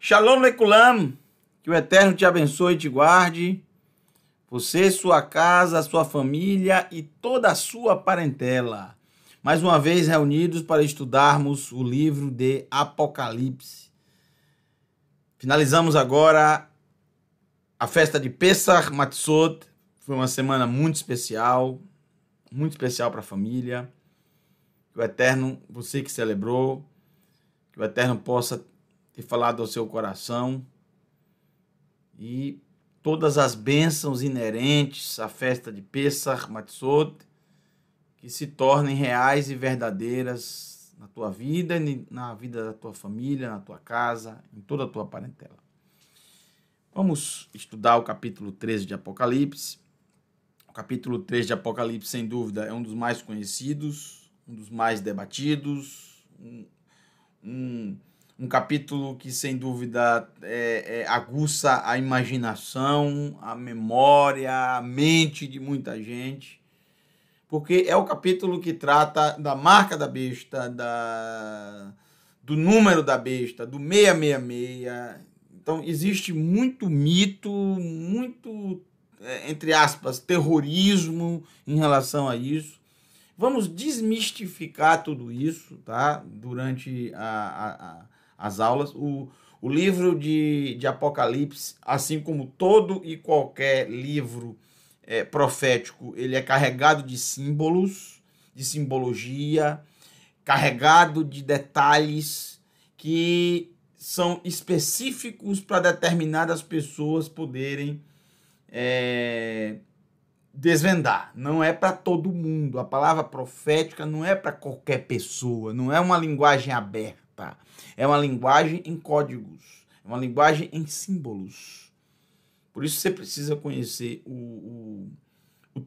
Shalom Lekulam, que o Eterno te abençoe e te guarde, você, sua casa, sua família e toda a sua parentela. Mais uma vez reunidos para estudarmos o livro de Apocalipse. Finalizamos agora a festa de Pesach Matzot. Foi uma semana muito especial para a família. Que o Eterno, você que celebrou, que o Eterno possa ter falado ao seu coração e todas as bênçãos inerentes à festa de Pesach Matzot que se tornem reais e verdadeiras na tua vida, na vida da tua família, na tua casa, em toda a tua parentela. Vamos estudar o capítulo 13 de Apocalipse. O capítulo 13 de Apocalipse, sem dúvida, é um dos mais conhecidos, um dos mais debatidos, um capítulo que, sem dúvida, aguça a imaginação, a memória, a mente de muita gente, porque é o capítulo que trata da marca da besta, do número da besta, do 666. Então, existe muito mito, muito, entre aspas, terrorismo em relação a isso. Vamos desmistificar tudo isso, tá? Durante as aulas. O livro de Apocalipse, assim como todo e qualquer livro profético, ele é carregado de símbolos, de simbologia, carregado de detalhes que são específicos para determinadas pessoas poderem desvendar. Não é para todo mundo. A palavra profética não é para qualquer pessoa, não é uma linguagem aberta. É uma linguagem em códigos, é uma linguagem em símbolos. Por isso você precisa conhecer o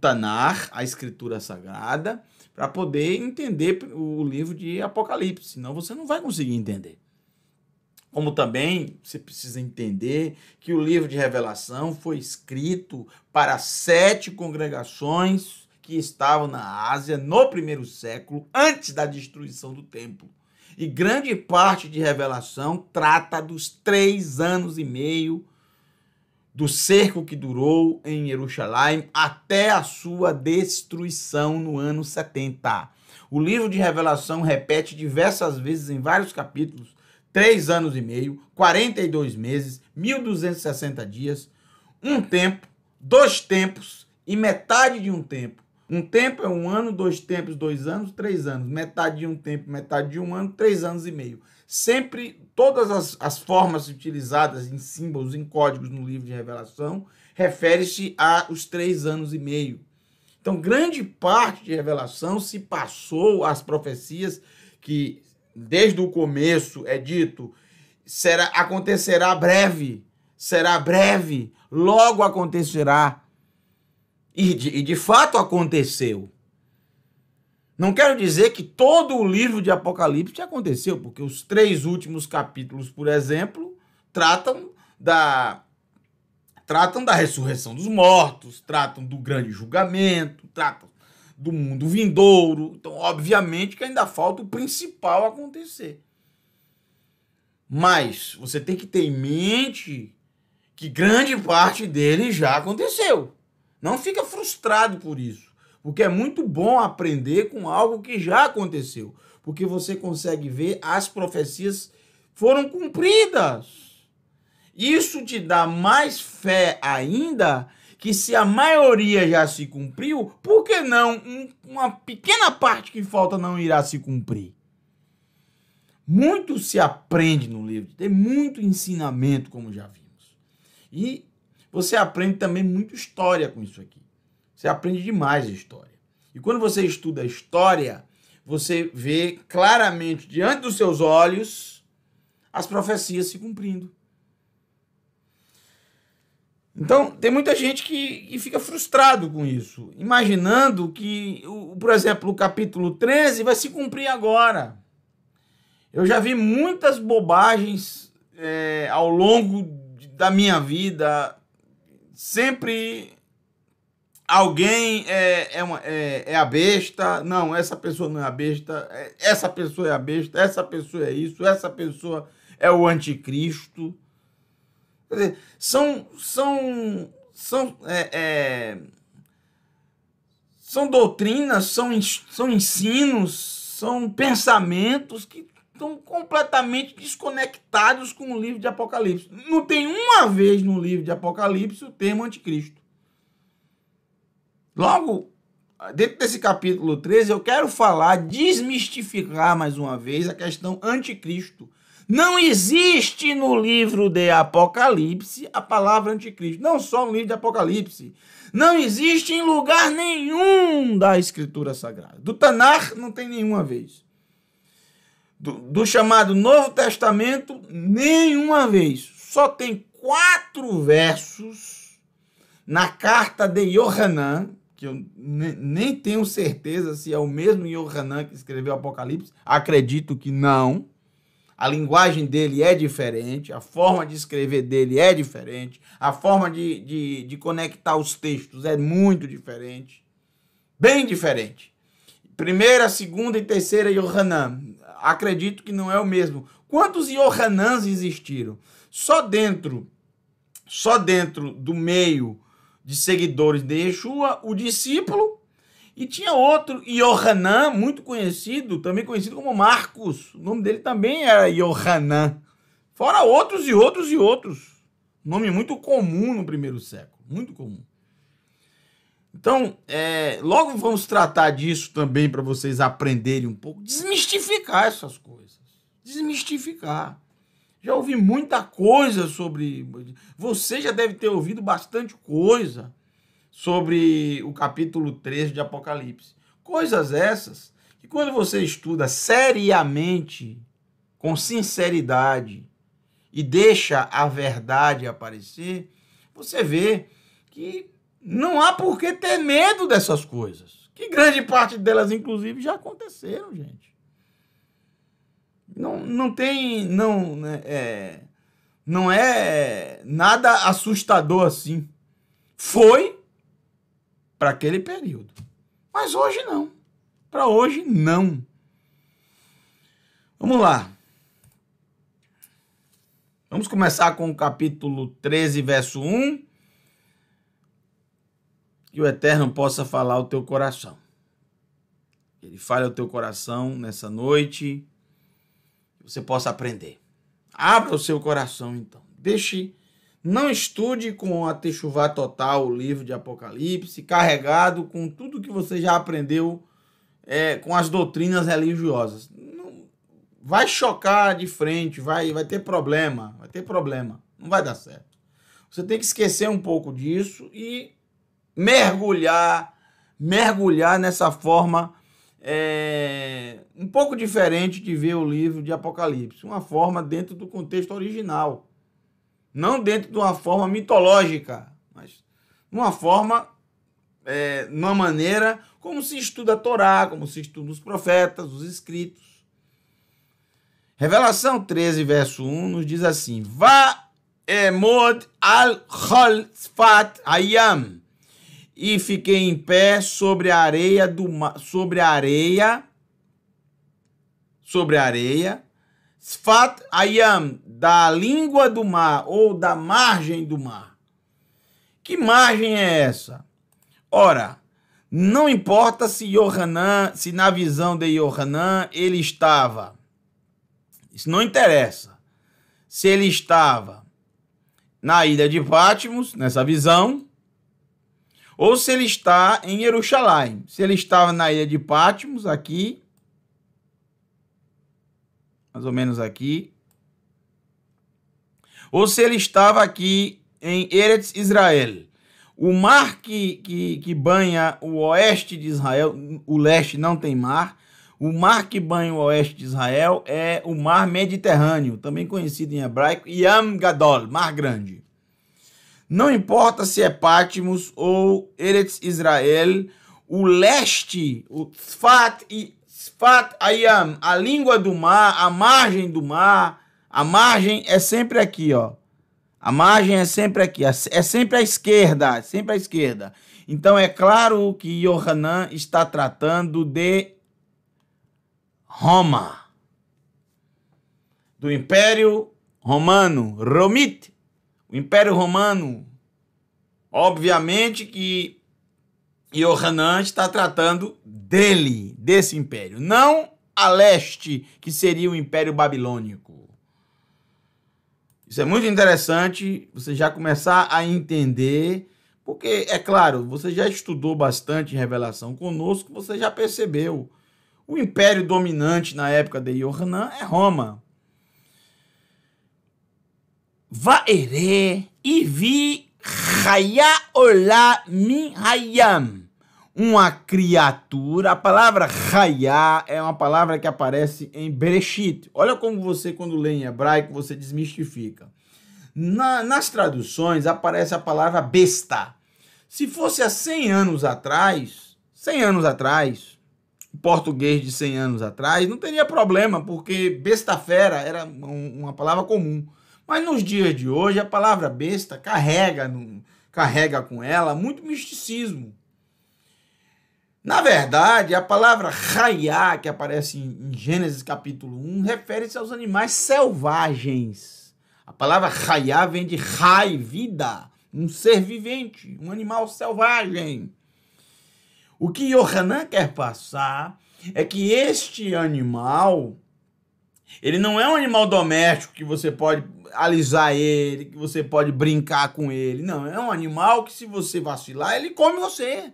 Tanar, a Escritura Sagrada, para poder entender o livro de Apocalipse, senão você não vai conseguir entender. Como também você precisa entender que o livro de Revelação foi escrito para 7 congregações que estavam na Ásia no primeiro século, antes da destruição do templo. E grande parte de Revelação trata dos 3 anos e meio do cerco que durou em Jerusalém até a sua destruição no ano 70. O livro de Revelação repete diversas vezes em vários capítulos 3 anos e meio, 42 meses, 1260 dias, um tempo, 2 tempos e metade de um tempo. Um tempo é 1 ano, 2 tempos, 2 anos, 3 anos. Metade de um tempo, metade de 1 ano, 3 anos e meio. Sempre, todas as formas utilizadas em símbolos, em códigos no livro de Revelação, refere-se aos 3 anos e meio. Então, grande parte de Revelação se passou às profecias que, desde o começo, é dito, acontecerá breve, será breve, logo acontecerá. E de fato aconteceu. Não quero dizer que todo o livro de Apocalipse aconteceu, porque os 3 últimos capítulos, por exemplo, tratam da ressurreição dos mortos, tratam do grande julgamento, tratam do mundo vindouro. Então, obviamente que ainda falta o principal acontecer. Mas você tem que ter em mente que grande parte dele já aconteceu. Não fica frustrado por isso, porque é muito bom aprender com algo que já aconteceu, porque você consegue ver as profecias foram cumpridas. Isso te dá mais fé ainda que se a maioria já se cumpriu, por que não uma pequena parte que falta não irá se cumprir? Muito se aprende no livro, tem muito ensinamento, como já vimos. E você aprende também muito história com isso aqui. Você aprende demais a história. E quando você estuda a história, você vê claramente, diante dos seus olhos, as profecias se cumprindo. Então, tem muita gente que fica frustrado com isso, imaginando que, por exemplo, o capítulo 13 vai se cumprir agora. Eu já vi muitas bobagens ao longo da minha vida. Sempre alguém é a besta. Não, essa pessoa não é a besta. Essa pessoa é a besta. Essa pessoa é isso. Essa pessoa é o anticristo. Quer dizer, são doutrinas, são ensinos, são pensamentos que estão completamente desconectados com o livro de Apocalipse. Não tem uma vez no livro de Apocalipse o termo anticristo. Logo, dentro desse capítulo 13, eu quero desmistificar mais uma vez a questão anticristo. Não existe no livro de Apocalipse a palavra anticristo. Não só no livro de Apocalipse. Não existe em lugar nenhum da Escritura Sagrada. Do Tanar não tem nenhuma vez. Do chamado Novo Testamento, nenhuma vez. Só tem 4 versos na carta de Yohanan, que eu nem tenho certeza se é o mesmo Yohanan que escreveu Apocalipse. Acredito que não. A linguagem dele é diferente, a forma de escrever dele é diferente, a forma de conectar os textos é muito diferente, bem diferente. Primeira, segunda e terceira Yohanan, acredito que não é o mesmo. Quantos Yohanans existiram? Só dentro do meio de seguidores de Yeshua, o discípulo. E tinha outro, Yohanan, muito conhecido, também conhecido como Marcos. O nome dele também era Yohanan. Fora outros e outros e outros. Nome muito comum no primeiro século. Muito comum. Então, logo vamos tratar disso também para vocês aprenderem um pouco. Desmistificar essas coisas. Desmistificar. Já ouvi muita coisa sobre... Você já deve ter ouvido bastante coisa sobre o capítulo 13 de Apocalipse. Coisas essas que quando você estuda seriamente, com sinceridade, e deixa a verdade aparecer, você vê que não há por que ter medo dessas coisas. Que grande parte delas, inclusive, já aconteceram, gente. Não é nada assustador assim. Foi para aquele período. Mas hoje não. Para hoje, não. Vamos lá. Vamos começar com o capítulo 13, verso 1. Que o Eterno possa falar ao teu coração. Ele fale ao teu coração nessa noite. Que você possa aprender. Abra o seu coração, então. Não estude com a techuvá total o livro de Apocalipse, carregado com tudo que você já aprendeu com as doutrinas religiosas. Não, vai chocar de frente, vai ter problema, não vai dar certo. Você tem que esquecer um pouco disso e mergulhar nessa forma um pouco diferente de ver o livro de Apocalipse, uma forma dentro do contexto original. Não dentro de uma forma mitológica, mas uma forma, numa maneira como se estuda a Torá, como se estuda os profetas, os escritos. Revelação 13, verso 1, nos diz assim: Va emod al chol sfat hayam, e fiquei em pé sobre a areia do mar, sobre a areia, Sfat Hayam, da língua do mar ou da margem do mar. Que margem é essa? Ora, não importa se na visão de Yohanan ele estava, isso não interessa, se ele estava na ilha de Patmos, nessa visão, ou se ele está em Jerusalém. Se ele estava na ilha de Patmos, aqui, mais ou menos aqui, ou se ele estava aqui em Eretz Israel. O mar que banha o oeste de Israel, o leste não tem mar, o mar que banha o oeste de Israel é o mar Mediterrâneo, também conhecido em hebraico, Yam Gadol, mar grande. Não importa se é Patmos ou Eretz Israel, o leste, o Sfat Hayam, a língua do mar, a margem do mar, a margem é sempre aqui, ó. A margem é sempre aqui, é sempre à esquerda, sempre à esquerda. Então é claro que Yohanan está tratando de Roma, do Império Romano, Romit, O Império Romano, obviamente que Yohanan está tratando dele, desse império, não a leste, que seria o Império Babilônico. Isso é muito interessante, você já começar a entender, porque, é claro, você já estudou bastante em Revelação conosco, você já percebeu. O império dominante na época de Yohanan é Roma. Vaere e vi Haya Olá Min Hayam. Uma criatura. A palavra Haya é uma palavra que aparece em Bereshit. Olha como você, quando lê em hebraico, você desmistifica. Nas traduções aparece a palavra besta. Se fosse há 100 anos atrás, português de 100 anos atrás, não teria problema, porque besta-fera era uma palavra comum. Mas nos dias de hoje, a palavra besta carrega com ela muito misticismo. Na verdade, a palavra Hayá, que aparece em Gênesis capítulo 1, refere-se aos animais selvagens. A palavra Hayá vem de Hay, vida, um ser vivente, um animal selvagem. O que Yohanan quer passar é que este animal, ele não é um animal doméstico que você pode alisar ele, que você pode brincar com ele. Não, é um animal que, se você vacilar, ele come você.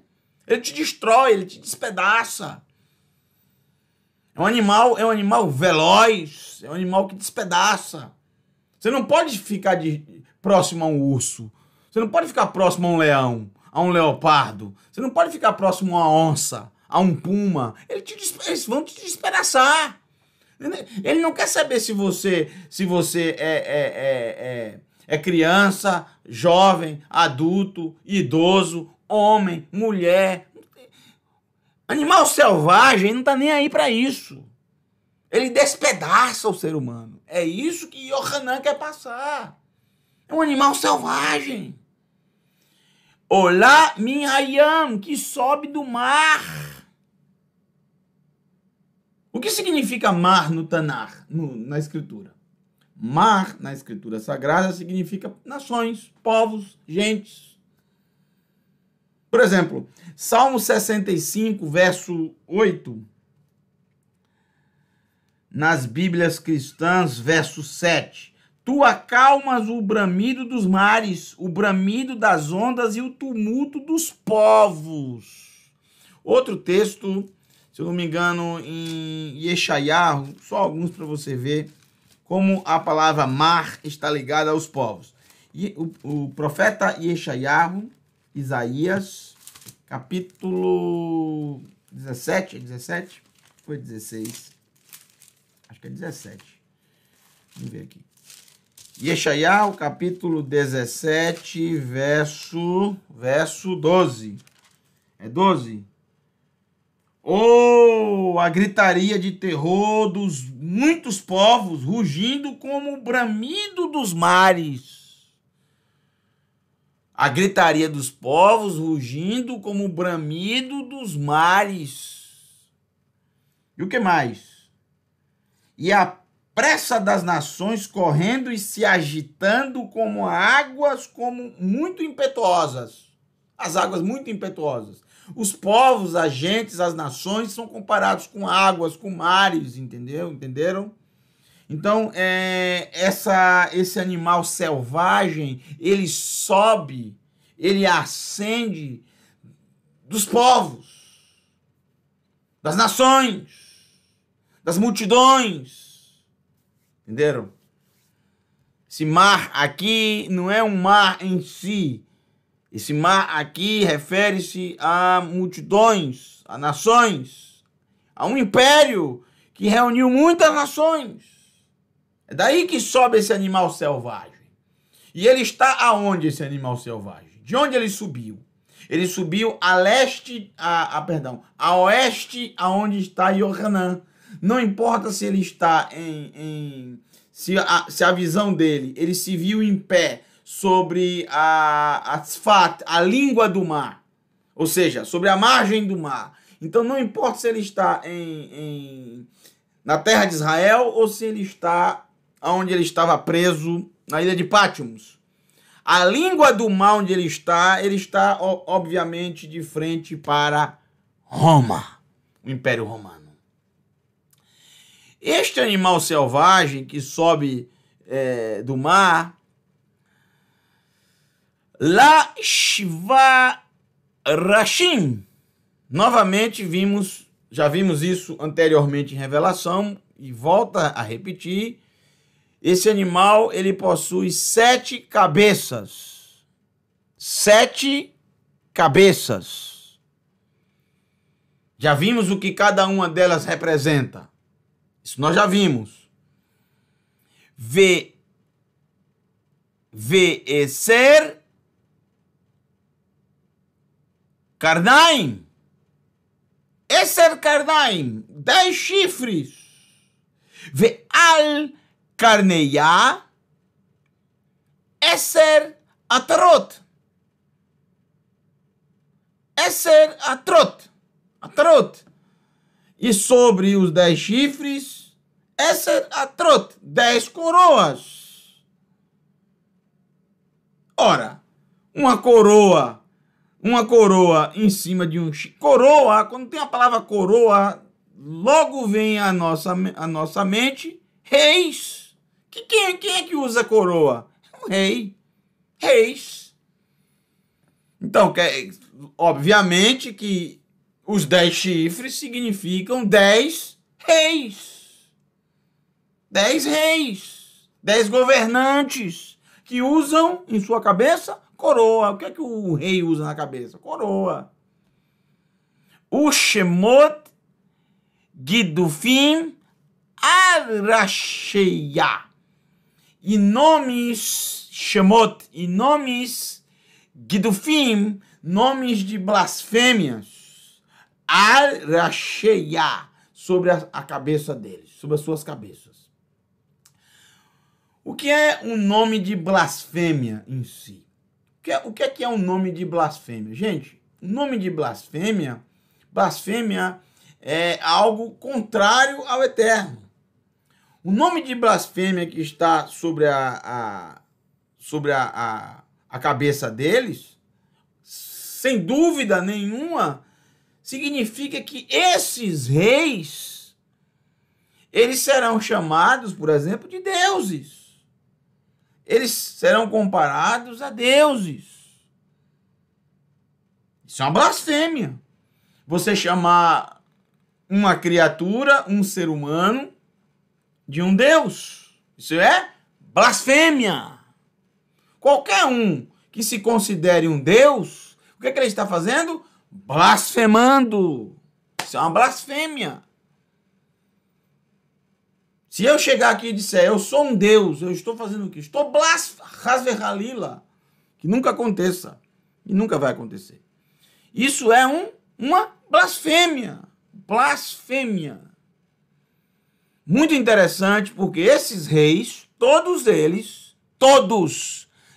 Ele te destrói, ele te despedaça. É um animal veloz, é um animal que despedaça. Você não pode ficar próximo a um urso. Você não pode ficar próximo a um leão, a um leopardo. Você não pode ficar próximo a uma onça, a um puma. Eles vão te despedaçar. Ele não quer saber se você é criança, jovem, adulto, idoso, homem, mulher. Animal selvagem não tá nem aí para isso. Ele despedaça o ser humano. É isso que Yohanan quer passar. É um animal selvagem. Olá, min hayam, que sobe do mar. O que significa mar no Tanar, na escritura? Mar, na escritura sagrada, significa nações, povos, gentes. Por exemplo, Salmo 65, verso 8, nas Bíblias cristãs, verso 7. Tu acalmas o bramido dos mares, o bramido das ondas e o tumulto dos povos. Outro texto, se eu não me engano, em Yeshayahu, só alguns para você ver como a palavra mar está ligada aos povos. E o profeta Yeshayahu, Isaías, capítulo 17, 17? Foi 16. Acho que é 17. Vamos ver aqui. Yeshayahu, capítulo 17, verso 12. É 12? Oh, a gritaria de terror dos muitos povos, rugindo como o bramido dos mares. A gritaria dos povos, rugindo como o bramido dos mares. E o que mais? E a pressa das nações correndo e se agitando como águas muito impetuosas. As águas muito impetuosas. Os povos, as gentes, as nações são comparados com águas, com mares, entendeu? Entenderam? Então, esse animal selvagem, ele sobe, ele ascende dos povos, das nações, das multidões. Entenderam? Esse mar aqui não é um mar em si. Esse mar aqui refere-se a multidões, a nações, a um império que reuniu muitas nações. É daí que sobe esse animal selvagem. E ele está aonde, esse animal selvagem? De onde ele subiu? Ele subiu a oeste, aonde está Yohanan. Não importa se ele está se a visão dele, ele se viu em pé sobre a Sfat, a língua do mar. Ou seja, sobre a margem do mar. Então não importa se ele está na terra de Israel ou se ele está onde ele estava preso, na ilha de Patmos. A língua do mar onde ele está obviamente de frente para Roma, o Império Romano. Este animal selvagem que sobe do mar, La Shiva Rashim, novamente já vimos isso anteriormente em Revelação, e volta a repetir. Esse animal, ele possui 7 cabeças. 7 cabeças. Já vimos o que cada uma delas representa. Isso nós já vimos. Ve'eser Karnaim. Eser Karnaim, 10 chifres. Ve'al Karneia, Eser Atarot. Eser Atrot. E sobre os 10 chifres, Eser Atrot, 10 coroas. Ora, uma coroa em cima de um chifre. Coroa, quando tem a palavra coroa, logo vem a nossa mente reis. Quem é que usa coroa? Um rei. Reis. Então, obviamente que os 10 chifres significam 10 reis. 10 reis. 10 governantes que usam em sua cabeça coroa. O que é que o rei usa na cabeça? Coroa. O Shemot Gidufim Arasheia. E nomes Shemot, e nomes Gidufim, nomes de blasfêmias, Arasheia, sobre a cabeça deles, sobre as suas cabeças. O que é um nome de blasfêmia em si? O que é um nome de blasfêmia? Gente, o nome de blasfêmia é algo contrário ao eterno. O nome de blasfêmia que está sobre a cabeça deles, sem dúvida nenhuma, significa que esses reis, eles serão chamados, por exemplo, de deuses. Eles serão comparados a deuses. Isso é uma blasfêmia. Você chamar uma criatura, um ser humano, de um Deus. Isso é blasfêmia. Qualquer um que se considere um Deus, o que ele está fazendo? Blasfemando. Isso é uma blasfêmia. Se eu chegar aqui e disser, eu sou um Deus, eu estou fazendo o quê? Estou blasfemando. Que nunca aconteça. E nunca vai acontecer. Isso é uma blasfêmia. Blasfêmia. Muito interessante, porque esses reis, todos eles,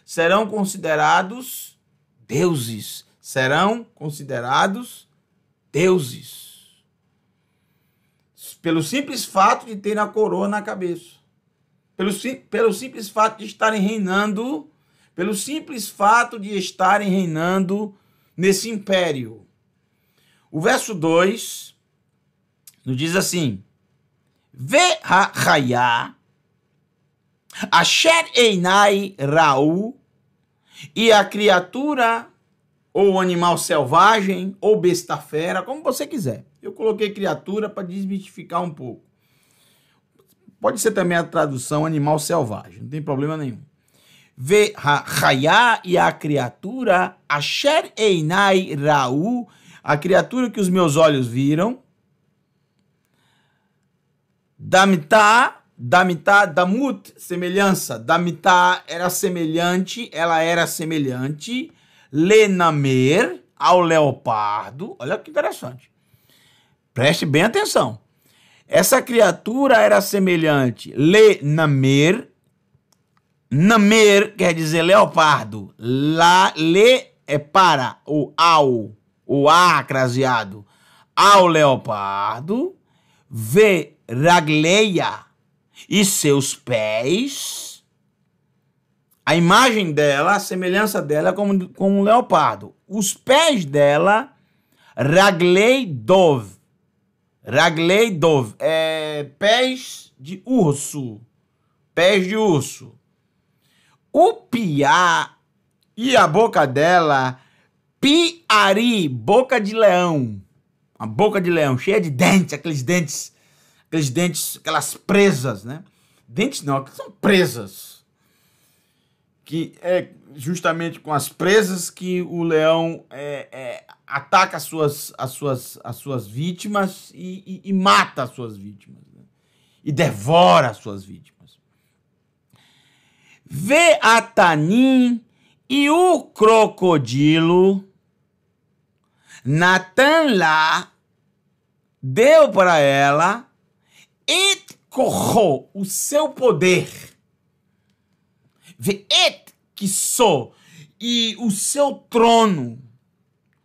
serão considerados deuses. Serão considerados deuses. Pelo simples fato de terem a coroa na cabeça. Pelo simples fato de estarem reinando. Pelo simples fato de estarem reinando nesse império. O verso 2 nos diz assim: Ve'hachaya asher einai ra'u, e a criatura, ou animal selvagem, ou besta fera, como você quiser. Eu coloquei criatura para desmistificar um pouco. Pode ser também a tradução animal selvagem, não tem problema nenhum. Ve'hachaya, e a criatura, asher einai ra'u, a criatura que os meus olhos viram, Damitá, damut, semelhança. Damitá era semelhante, ela era semelhante. Lenamer, ao leopardo. Olha que interessante. Preste bem atenção. Essa criatura era semelhante. Lenamer. Namer quer dizer leopardo. Le é para, o A craseado. Ao leopardo. Ragleia, e seus pés, A imagem dela, a semelhança dela é como um leopardo. Os pés dela, Raglei Dov. Raglei Dov. Pés de urso. Pés de urso. O piá e a boca dela, piari, boca de leão. Uma boca de leão, cheia de dentes, aqueles dentes, aquelas presas, né? Dentes não, são presas. Que é justamente com as presas que o leão ataca as suas vítimas e mata as suas vítimas, né? E devora as suas vítimas. Vê a Tanim e o crocodilo, Natan lá deu para ela et korro, o seu poder. Vê et que sou, e o seu trono.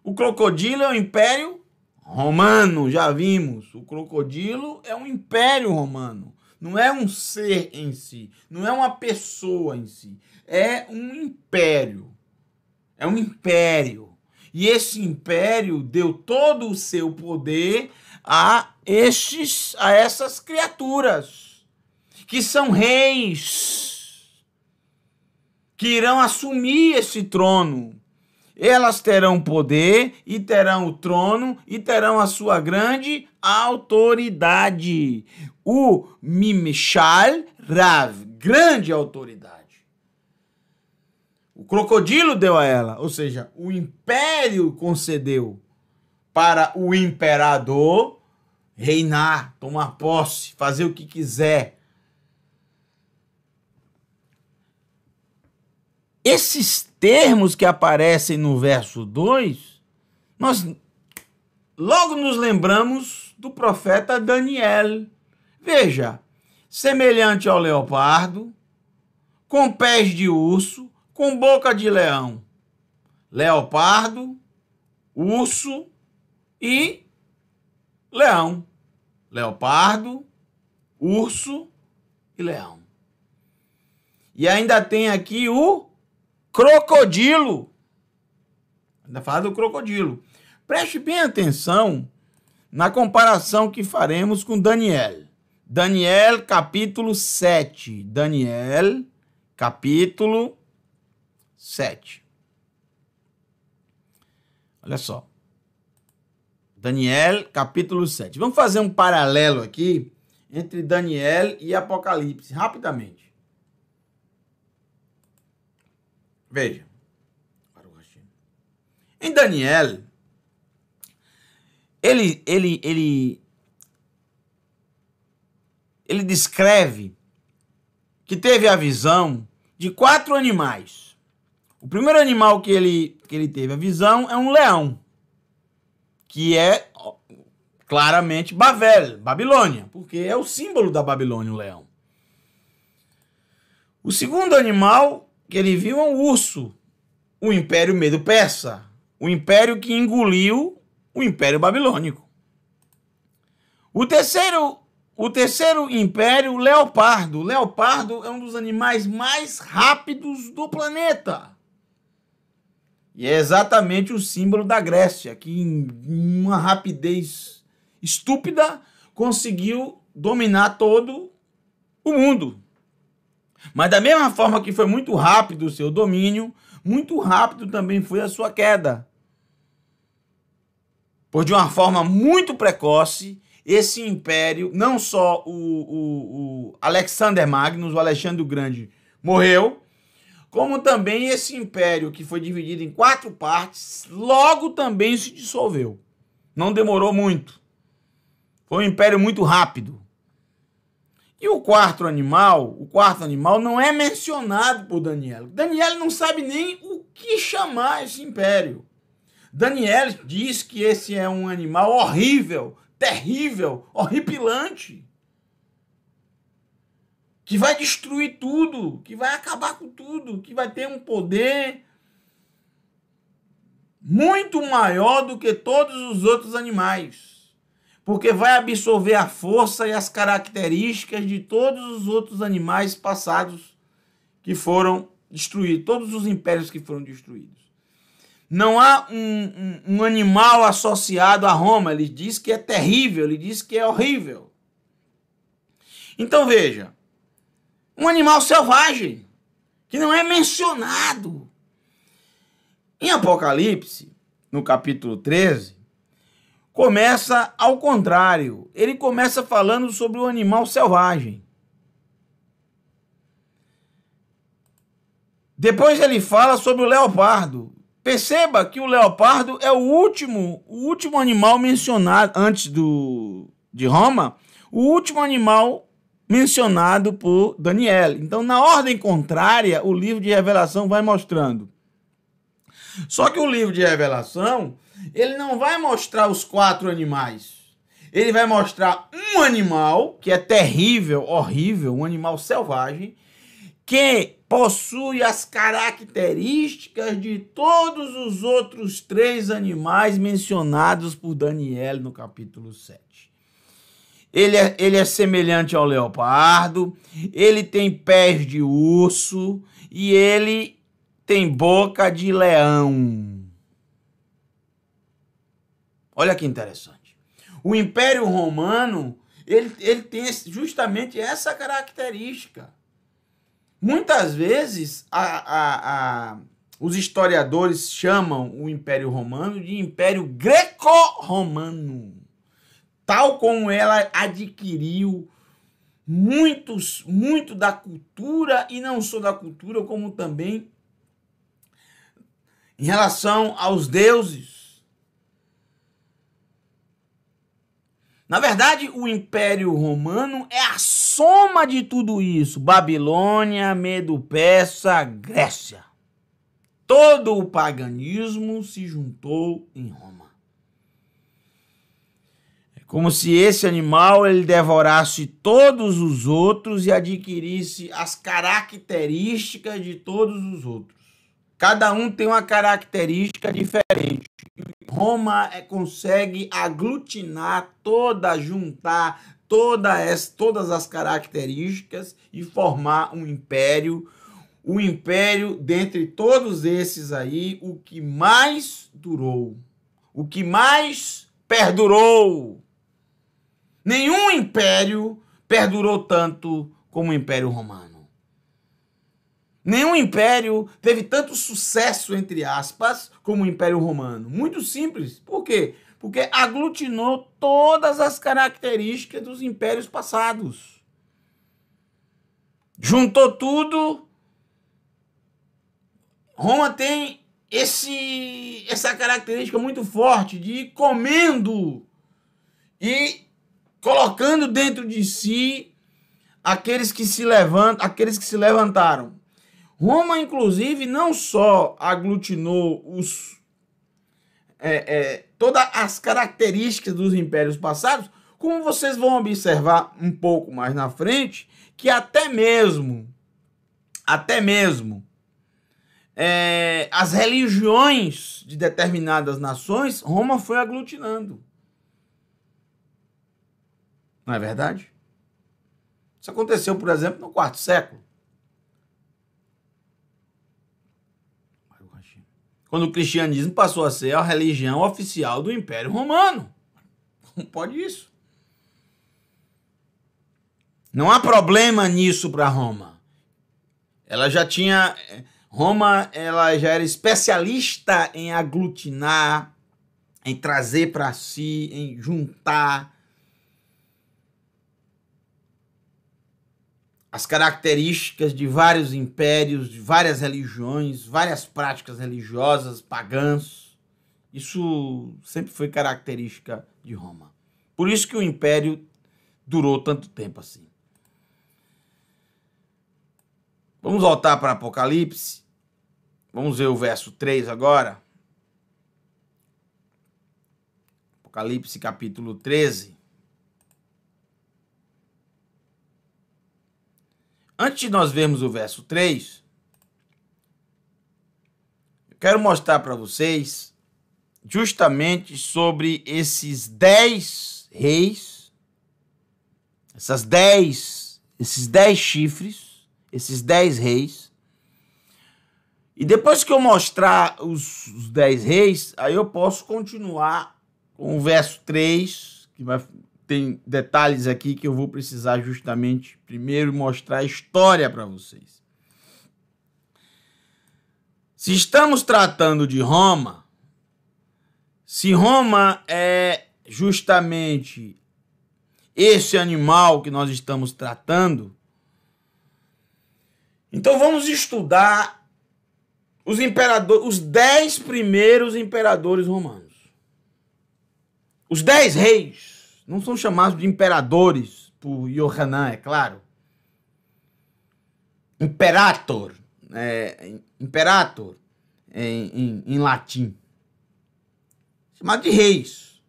O crocodilo é o Império Romano, já vimos. O crocodilo é um Império Romano. Não é um ser em si, não é uma pessoa em si, é um império. É um império. E esse império deu todo o seu poder a essas criaturas, que são reis, que irão assumir esse trono. Elas terão poder e terão o trono e terão a sua grande autoridade. O Mimshal Rav, grande autoridade. O crocodilo deu a ela, ou seja, o império concedeu para o imperador reinar, tomar posse, fazer o que quiser. Esses termos que aparecem no verso 2, nós logo nos lembramos do profeta Daniel. Veja, semelhante ao leopardo, com pés de urso, com boca de leão. Leopardo, urso e leão. Leopardo, urso e leão. E ainda tem aqui o crocodilo. Ainda fala do crocodilo. Preste bem atenção na comparação que faremos com Daniel. Daniel, capítulo 7. Daniel, capítulo 7. Olha só. Daniel, capítulo 7. Vamos fazer um paralelo aqui entre Daniel e Apocalipse, rapidamente. Veja. Em Daniel, ele descreve que teve a visão de 4 animais. O primeiro animal que ele teve a visão é um leão, que é claramente Babel, Babilônia, porque é o símbolo da Babilônia, o leão. O segundo animal que ele viu é um urso, o Império Medo-Persa, o império que engoliu o Império Babilônico. O terceiro império, leopardo. O leopardo é um dos animais mais rápidos do planeta. E é exatamente o símbolo da Grécia, que em uma rapidez estúpida conseguiu dominar todo o mundo. Mas da mesma forma que foi muito rápido o seu domínio, muito rápido também foi a sua queda. Pois de uma forma muito precoce, esse império, não só o Alexander Magnus, o Alexandre o Grande, morreu, como também esse império, que foi dividido em 4 partes, logo também se dissolveu. Não demorou muito. Foi um império muito rápido. E o quarto animal não é mencionado por Daniel. Daniel não sabe nem o que chamar esse império. Daniel diz que esse é um animal horrível, terrível, horripilante, que vai destruir tudo, que vai acabar com tudo, que vai ter um poder muito maior do que todos os outros animais, porque vai absorver a força e as características de todos os outros animais passados que foram destruídos, todos os impérios que foram destruídos. Não há um animal associado a Roma. Ele diz que é terrível, ele diz que é horrível. Então veja, um animal selvagem, que não é mencionado. Em Apocalipse, no capítulo 13, começa ao contrário. Ele começa falando sobre o animal selvagem. Depois ele fala sobre o leopardo. Perceba que o leopardo é o último animal mencionado antes de Roma, o último animal mencionado por Daniel. Então, na ordem contrária, o livro de Revelação vai mostrando. Só que o livro de Revelação, ele não vai mostrar os 4 animais. Ele vai mostrar um animal que é terrível, horrível, um animal selvagem, que possui as características de todos os outros 3 animais mencionados por Daniel no capítulo 7. Ele é semelhante ao leopardo, ele tem pés de urso e ele tem boca de leão. Olha que interessante. O Império Romano, ele tem justamente essa característica. Muitas vezes, os historiadores chamam o Império Romano de Império Greco-Romano, tal como ela adquiriu muito da cultura, e não só da cultura, como também em relação aos deuses. Na verdade, o Império Romano é a soma de tudo isso. Babilônia, Medo-Persa, Grécia. Todo o paganismo se juntou em Roma. É como se esse animal ele devorasse todos os outros e adquirisse as características de todos os outros. Cada um tem uma característica diferente. Roma consegue aglutinar juntar todas as características e formar um império. O império, dentre todos esses aí, o que mais durou, o que mais perdurou. Nenhum império perdurou tanto como o Império Romano. Nenhum império teve tanto sucesso, entre aspas, como o Império Romano. Muito simples. Por quê? Porque aglutinou todas as características dos impérios passados. Juntou tudo. Roma tem essa característica muito forte de ir comendo e colocando dentro de si aqueles que se levantaram. Roma, inclusive, não só aglutinou todas as características dos impérios passados, como vocês vão observar um pouco mais na frente, que até mesmo as religiões de determinadas nações, Roma foi aglutinando. Não é verdade? Isso aconteceu, por exemplo, no 4º século. Quando o cristianismo passou a ser a religião oficial do Império Romano. Não pode isso. Não há problema nisso para Roma. Roma já era especialista em aglutinar, em trazer para si, em juntar as características de vários impérios, de várias religiões, várias práticas religiosas, pagãs. Isso sempre foi característica de Roma. Por isso que o império durou tanto tempo assim. Vamos voltar para Apocalipse. Vamos ver o verso 3 agora. Apocalipse capítulo 13. Antes de nós vermos o verso 3, eu quero mostrar para vocês justamente sobre esses 10 reis, esses 10 chifres, esses 10 reis, E depois que eu mostrar os 10 reis, aí eu posso continuar com o verso 3, que tem detalhes aqui que eu vou precisar justamente primeiro mostrar a história para vocês. Se estamos tratando de Roma, se Roma é justamente esse animal que nós estamos tratando, então vamos estudar os imperadores, os 10 primeiros imperadores romanos. Os 10 reis não são chamados de imperadores por Yohanan, é claro. Imperator, imperator em latim. Chamado de reis.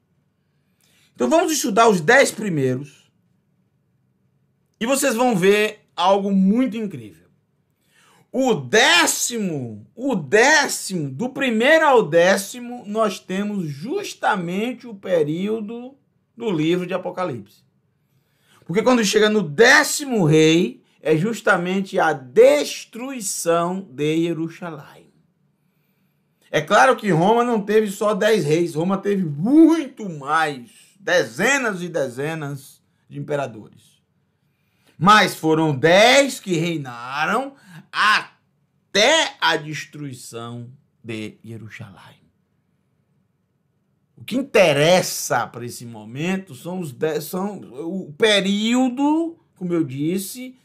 Então vamos estudar os 10 primeiros e vocês vão ver algo muito incrível. O décimo, do primeiro ao 10º, nós temos justamente o período do livro de Apocalipse. Porque quando chega no 10º rei, é justamente a destruição de Jerusalém. É claro que Roma não teve só 10 reis, Roma teve muito mais, dezenas e dezenas de imperadores. Mas foram 10 que reinaram até a destruição de Jerusalém. O que interessa para esse momento são o período, como eu disse,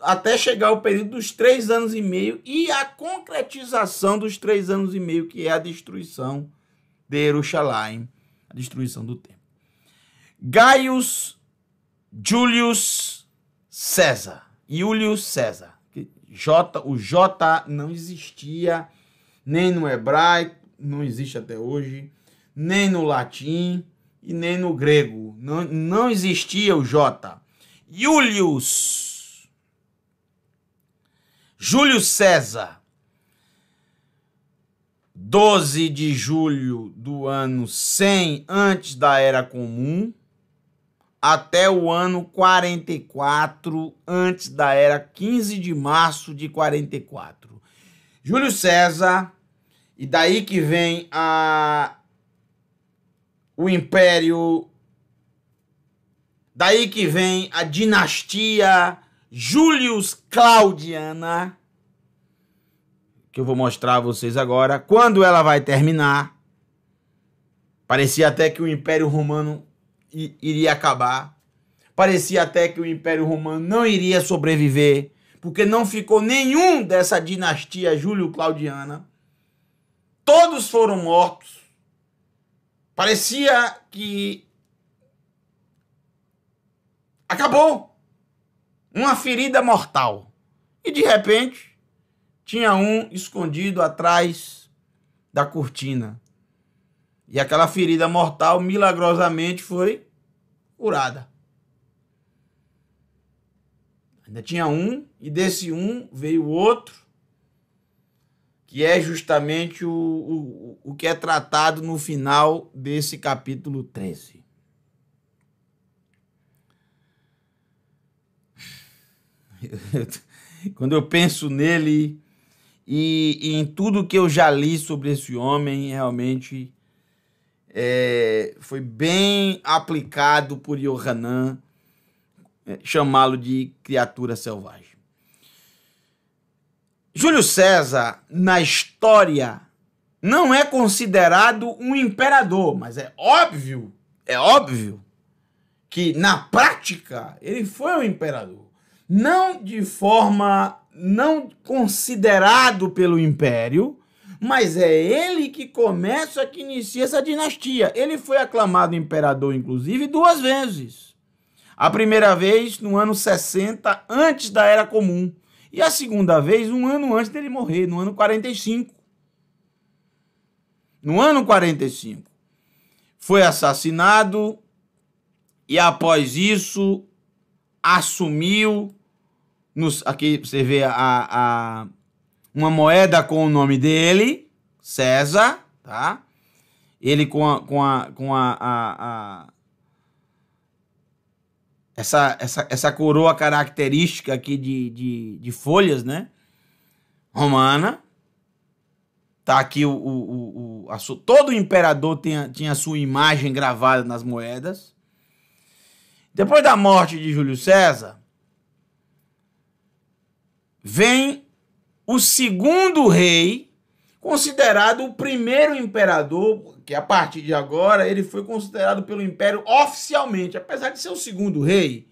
até chegar ao período dos 3 anos e meio e a concretização dos 3 anos e meio, que é a destruição de Jerusalém, a destruição do templo. Gaius Julius César. O J não existia nem no hebraico, não existe até hoje, nem no latim e nem no grego. Não existia o J. Júlio César, 12 de julho do ano 100 antes da Era Comum, até o ano 44, antes da Era, 15 de março de 44. Júlio César, e daí que vem o Império, daí que vem a dinastia Julius Claudiana, que eu vou mostrar a vocês agora. Quando ela vai terminar, parecia até que o Império Romano iria acabar. Parecia até que o Império Romano não iria sobreviver, porque não ficou nenhum dessa dinastia Júlio-Claudiana. Todos foram mortos. Parecia que acabou. Uma ferida mortal. E de repente, tinha um escondido atrás da cortina. E aquela ferida mortal, milagrosamente, foi curada. Ainda tinha um, e desse um veio outro, que é justamente o que é tratado no final desse capítulo 13. Quando eu penso nele e em tudo que eu já li sobre esse homem, realmente foi bem aplicado por Yohanan chamá-lo de criatura selvagem. Júlio César, na história, não é considerado um imperador, mas é óbvio que na prática ele foi um imperador. Não de forma, não considerado pelo império, mas é ele que começa, que inicia essa dinastia. Ele foi aclamado imperador, inclusive, 2 vezes. A primeira vez no ano 60, antes da Era Comum. E a segunda vez, um ano antes dele morrer, no ano 45. No ano 45. Foi assassinado e após isso assumiu, aqui você vê uma moeda com o nome dele, César, tá? Ele essa coroa característica aqui de folhas, né? Romana. Tá aqui todo imperador tinha a sua imagem gravada nas moedas. Depois da morte de Júlio César, vem o segundo rei, considerado o primeiro imperador, que a partir de agora ele foi considerado pelo Império oficialmente, apesar de ser o segundo rei,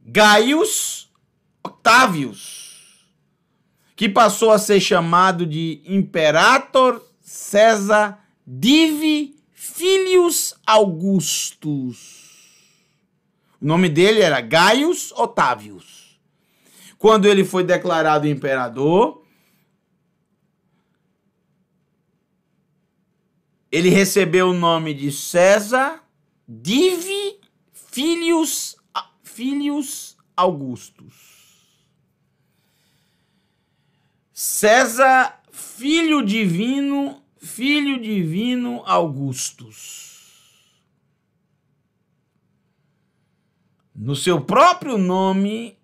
Gaius Octavius, que passou a ser chamado de Imperator Caesar Divi Filius Augustus. O nome dele era Gaius Octavius. Quando ele foi declarado imperador, ele recebeu o nome de Caesar Divi Filius Augustus. César, filho divino Augustus. No seu próprio nome,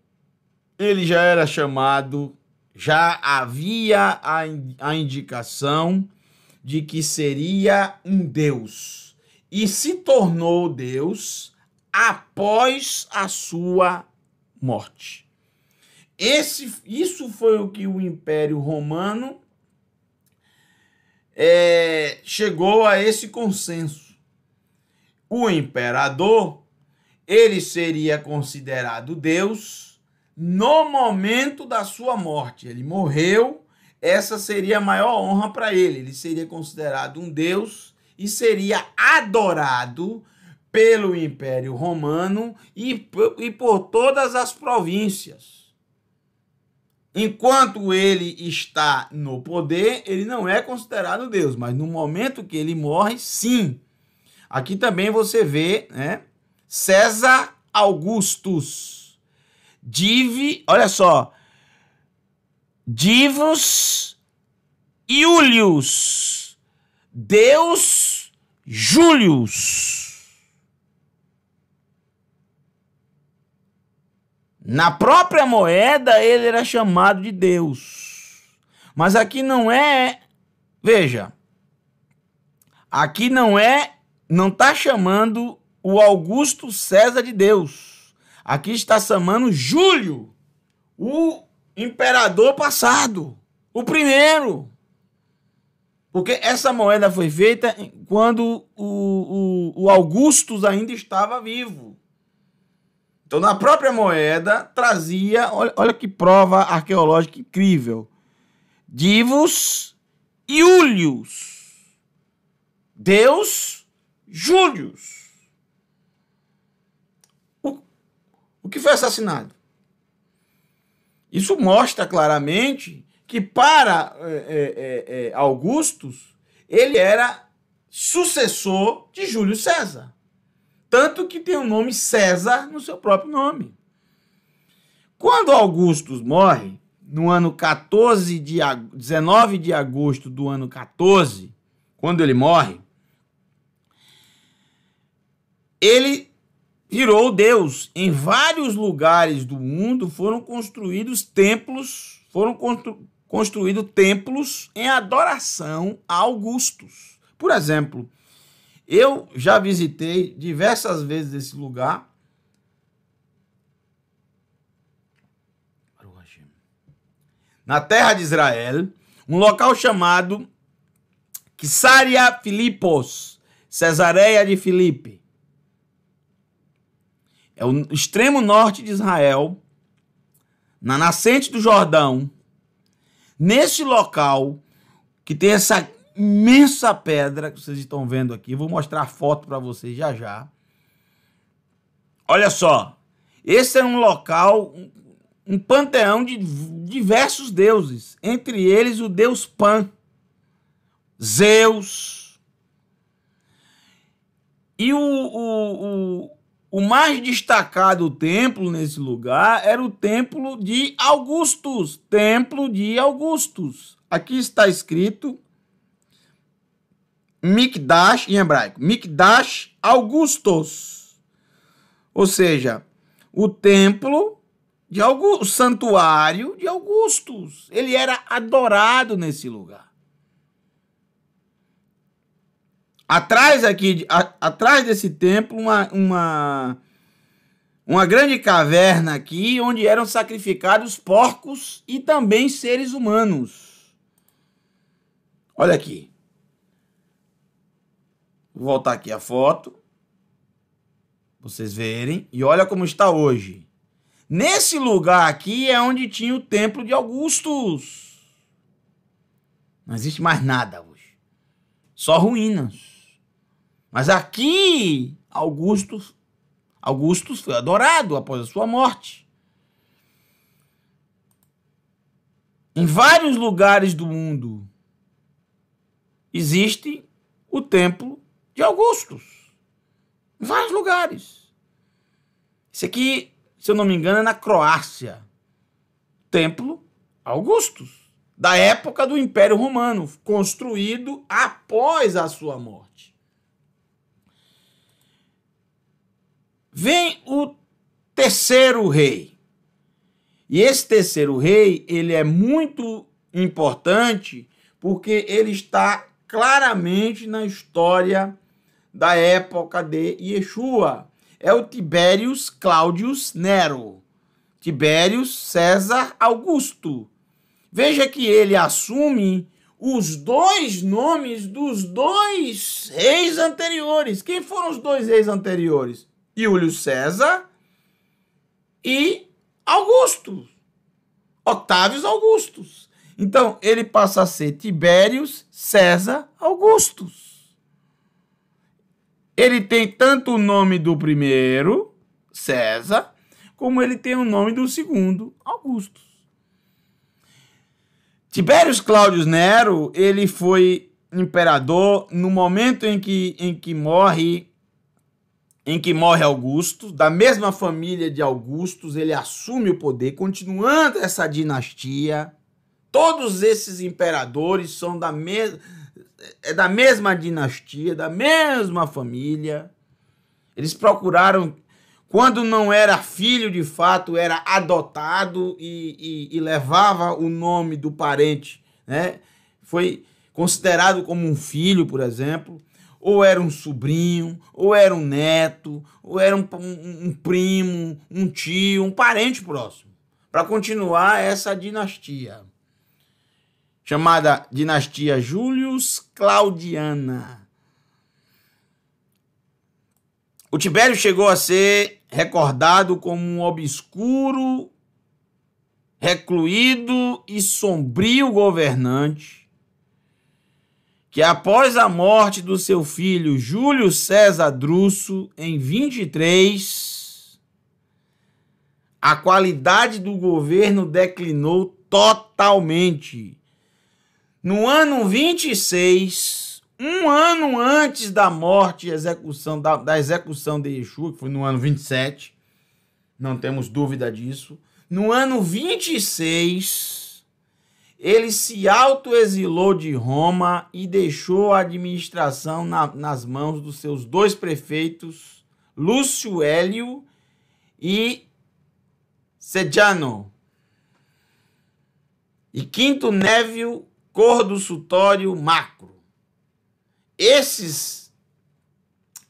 ele já era chamado, já havia a indicação de que seria um Deus. E se tornou Deus após a sua morte. Isso foi o que o Império Romano chegou a esse consenso. O imperador, ele seria considerado Deus no momento da sua morte. Ele morreu, essa seria a maior honra para ele. Ele seria considerado um Deus e seria adorado pelo Império Romano e por todas as províncias. Enquanto ele está no poder, ele não é considerado Deus, mas no momento que ele morre, sim. Aqui também você vê, né? César Augustus, olha só, Divus Iulius, Deus Július. Na própria moeda, ele era chamado de Deus. Mas aqui não é... Veja. Aqui não está chamando o Augusto César de Deus. Aqui está chamando Júlio, o imperador passado. O primeiro. Porque essa moeda foi feita quando o Augustus ainda estava vivo. Então, na própria moeda, trazia... Olha que prova arqueológica incrível. Divus Iulius. Deus Július. O que foi assassinado? Isso mostra claramente que para Augustus, ele era sucessor de Júlio César. Tanto que tem o nome César no seu próprio nome. Quando Augustus morre, no ano 19 de agosto do ano 14, quando ele morre, ele virou Deus. Em vários lugares do mundo foram construídos templos, em adoração a Augustus. Por exemplo, eu já visitei diversas vezes esse lugar. Na terra de Israel, um local chamado Quisaria Filipos, Cesareia de Filipe. É o extremo norte de Israel, na nascente do Jordão. Nesse local, que tem essa imensa pedra que vocês estão vendo aqui, vou mostrar a foto para vocês já já. Olha só, esse é um local, um panteão de diversos deuses, entre eles o deus Pan, Zeus. E o mais destacado templo nesse lugar era o templo de Augustus. Templo de Augustus. Aqui está escrito Mikdash, em hebraico, Mikdash Augustus. Ou seja, o templo de Augustus, o santuário de Augustus. Ele era adorado nesse lugar. Atrás aqui, atrás desse templo, uma grande caverna aqui, onde eram sacrificados porcos e também seres humanos. Olha aqui. Vou voltar aqui a foto. Vocês verem. E olha como está hoje. Nesse lugar aqui é onde tinha o templo de Augustus. Não existe mais nada hoje. Só ruínas. Mas aqui, Augustus foi adorado após a sua morte. Em vários lugares do mundo existe o templo de Augustus. Em vários lugares. Esse aqui, se eu não me engano, é na Croácia. Templo Augustus. Da época do Império Romano, construído após a sua morte. Vem o terceiro rei. E esse terceiro rei, ele é muito importante porque ele está claramente na história da época de Yeshua. É o Tiberius Claudius Nero. Tiberius César Augusto. Veja que ele assume os dois nomes dos dois reis anteriores. Quem foram os dois reis anteriores? Júlio César e Augusto, Octávios Augustus. Então, ele passa a ser Tibérius César Augustus. Ele tem tanto o nome do primeiro, César, como ele tem o nome do segundo, Augustus. Tibérius Cláudio Nero, ele foi imperador no momento em que morre Augusto, da mesma família de Augustus, ele assume o poder, continuando essa dinastia. Todos esses imperadores são da mesma dinastia, da mesma família. Eles procuraram, quando não era filho de fato, era adotado e levava o nome do parente, né? Foi considerado como um filho, por exemplo. Ou era um sobrinho, ou era um neto, ou era um primo, um tio, um parente próximo, para continuar essa dinastia, chamada dinastia Julius Claudiana. O Tibério chegou a ser recordado como um obscuro, recluído e sombrio governante, que após a morte do seu filho Júlio César Druso, em 23, a qualidade do governo declinou totalmente. No ano 26, um ano antes da morte e execução, da execução de Yeshua, que foi no ano 27, não temos dúvida disso, no ano 26... ele se autoexilou de Roma e deixou a administração nas mãos dos seus dois prefeitos, Lúcio Hélio e Sejano, e Quinto Névio Cordusutório Macro. Esses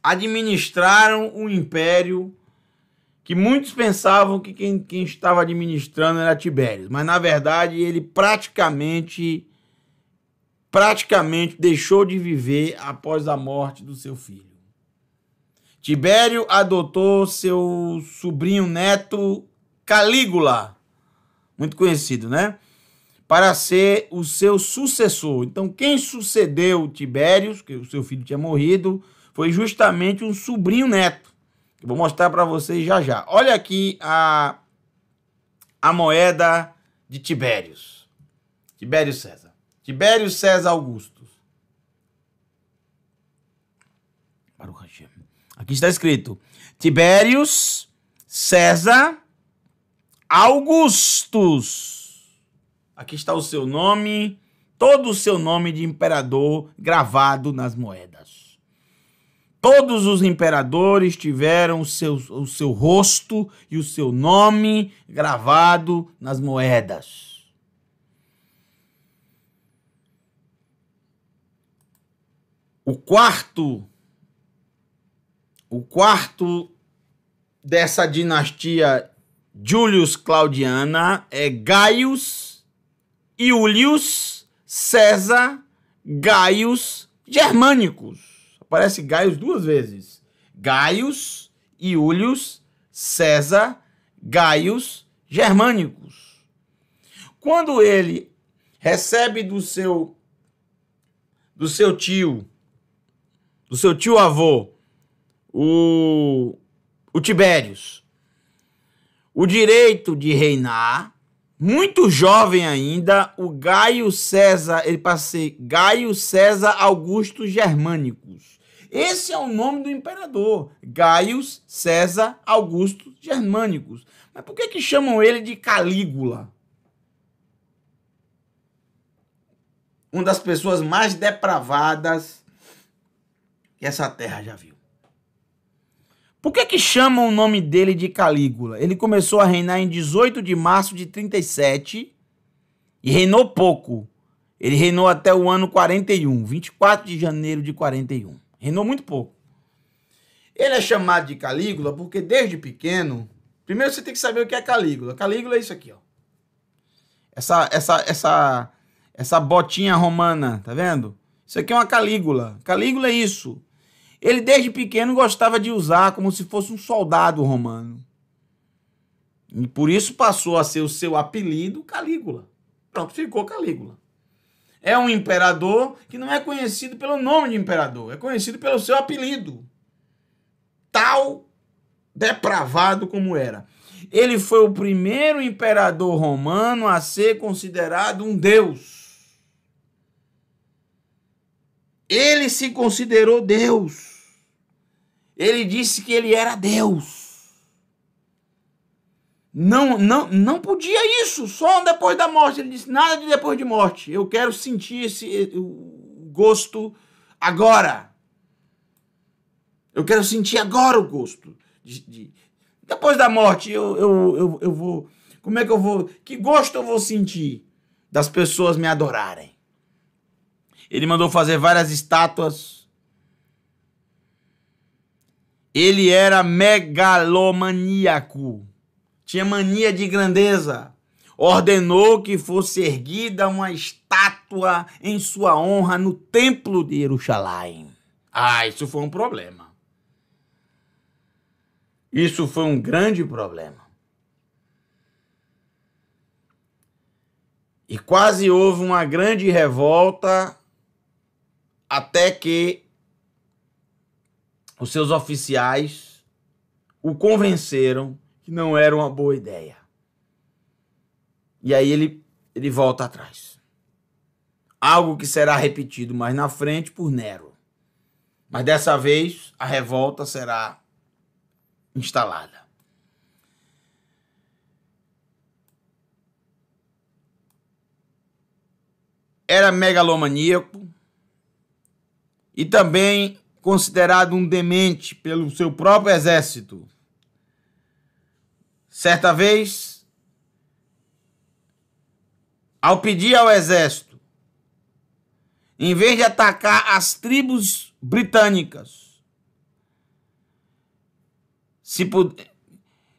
administraram o império que muitos pensavam que quem estava administrando era Tibério, mas na verdade ele praticamente deixou de viver após a morte do seu filho. Tibério adotou seu sobrinho neto Calígula, muito conhecido, né? Para ser o seu sucessor. Então quem sucedeu Tibério, que o seu filho tinha morrido, foi justamente um sobrinho neto. Eu vou mostrar para vocês já já. Olha aqui a moeda de Tibérius. Tibérius César. Tibérius César Augusto. Aqui está escrito Tibérius César Augustus. Aqui está o seu nome, todo o seu nome de imperador gravado nas moedas. Todos os imperadores tiveram o seu rosto e o seu nome gravado nas moedas. O quarto dessa dinastia Julius Claudiana é Gaius Iulius César Gaius Germanicus. Aparece Gaius duas vezes. Gaius Iulius César Gaius Germanicus. Quando ele recebe do seu tio avô, o Tibérios, o direito de reinar, muito jovem ainda, o Gaio César, ele passa a ser Gaio César Augusto Germanicus. Esse é o nome do imperador, Gaius César Augusto Germanicus. Mas por que chamam ele de Calígula? Uma das pessoas mais depravadas que essa terra já viu. Por que chamam o nome dele de Calígula? Ele começou a reinar em 18 de março de 37 e reinou pouco. Ele reinou até o ano 41, 24 de janeiro de 41. Reinou muito pouco. Ele é chamado de Calígula porque desde pequeno... Primeiro você tem que saber o que é Calígula. Calígula é isso aqui, ó. Essa botinha romana, tá vendo? Isso aqui é uma Calígula. Calígula é isso. Ele desde pequeno gostava de usar como se fosse um soldado romano. E por isso passou a ser o seu apelido Calígula. Pronto, ficou Calígula. É um imperador que não é conhecido pelo nome de imperador, é conhecido pelo seu apelido. Tal depravado como era. Ele foi o primeiro imperador romano a ser considerado um deus. Ele se considerou Deus. Ele disse que ele era Deus. Não podia isso, só depois da morte. Ele disse, nada de depois de morte. Eu quero sentir esse gosto agora. Eu quero sentir agora o gosto. Depois da morte, eu vou... Como é que eu vou... Que gosto eu vou sentir das pessoas me adorarem? Ele mandou fazer várias estátuas. Ele era megalomaníaco. Tinha mania de grandeza. Ordenou que fosse erguida uma estátua em sua honra no templo de Jerusalém. Isso foi um problema. Isso foi um grande problema. E quase houve uma grande revolta até que os seus oficiais o convenceram que não era uma boa ideia. E aí ele volta atrás. Algo que será repetido mais na frente por Nero. Mas dessa vez a revolta será instalada. Era megalomaníaco e também considerado um demente pelo seu próprio exército. Certa vez, ao pedir ao exército, em vez de atacar as tribos britânicas,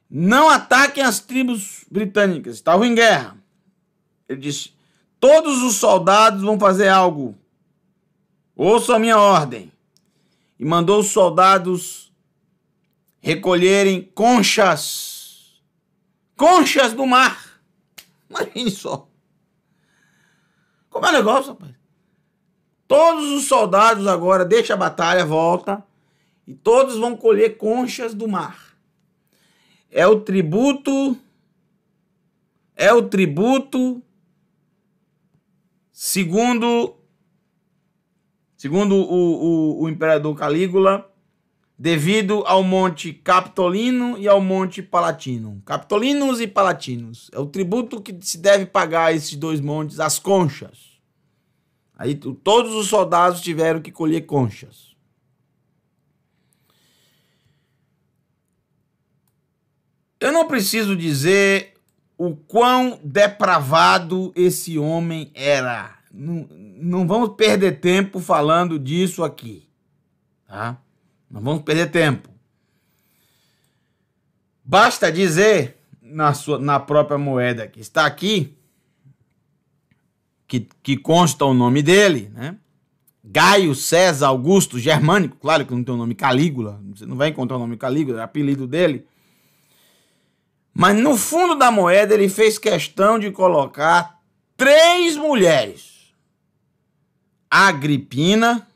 não ataquem as tribos britânicas, estavam em guerra. Ele disse, todos os soldados vão fazer algo. Ouçam a minha ordem. E mandou os soldados recolherem conchas. Conchas do mar. Imagine só. Como é o negócio, rapaz? Todos os soldados agora deixam a batalha, volta, e todos vão colher conchas do mar. É o tributo segundo o imperador Calígula, devido ao Monte Capitolino e ao Monte Palatino. Capitolinos e Palatinos. É o tributo que se deve pagar a esses dois montes, as conchas. Aí todos os soldados tiveram que colher conchas. Eu não preciso dizer o quão depravado esse homem era. não vamos perder tempo falando disso aqui, tá? Não vamos perder tempo. Basta dizer na própria moeda que está aqui, que consta o nome dele, né? Gaio César Augusto Germânico, claro que não tem o nome Calígula, você não vai encontrar o nome Calígula, é o apelido dele. Mas no fundo da moeda ele fez questão de colocar 3 mulheres. Agripina,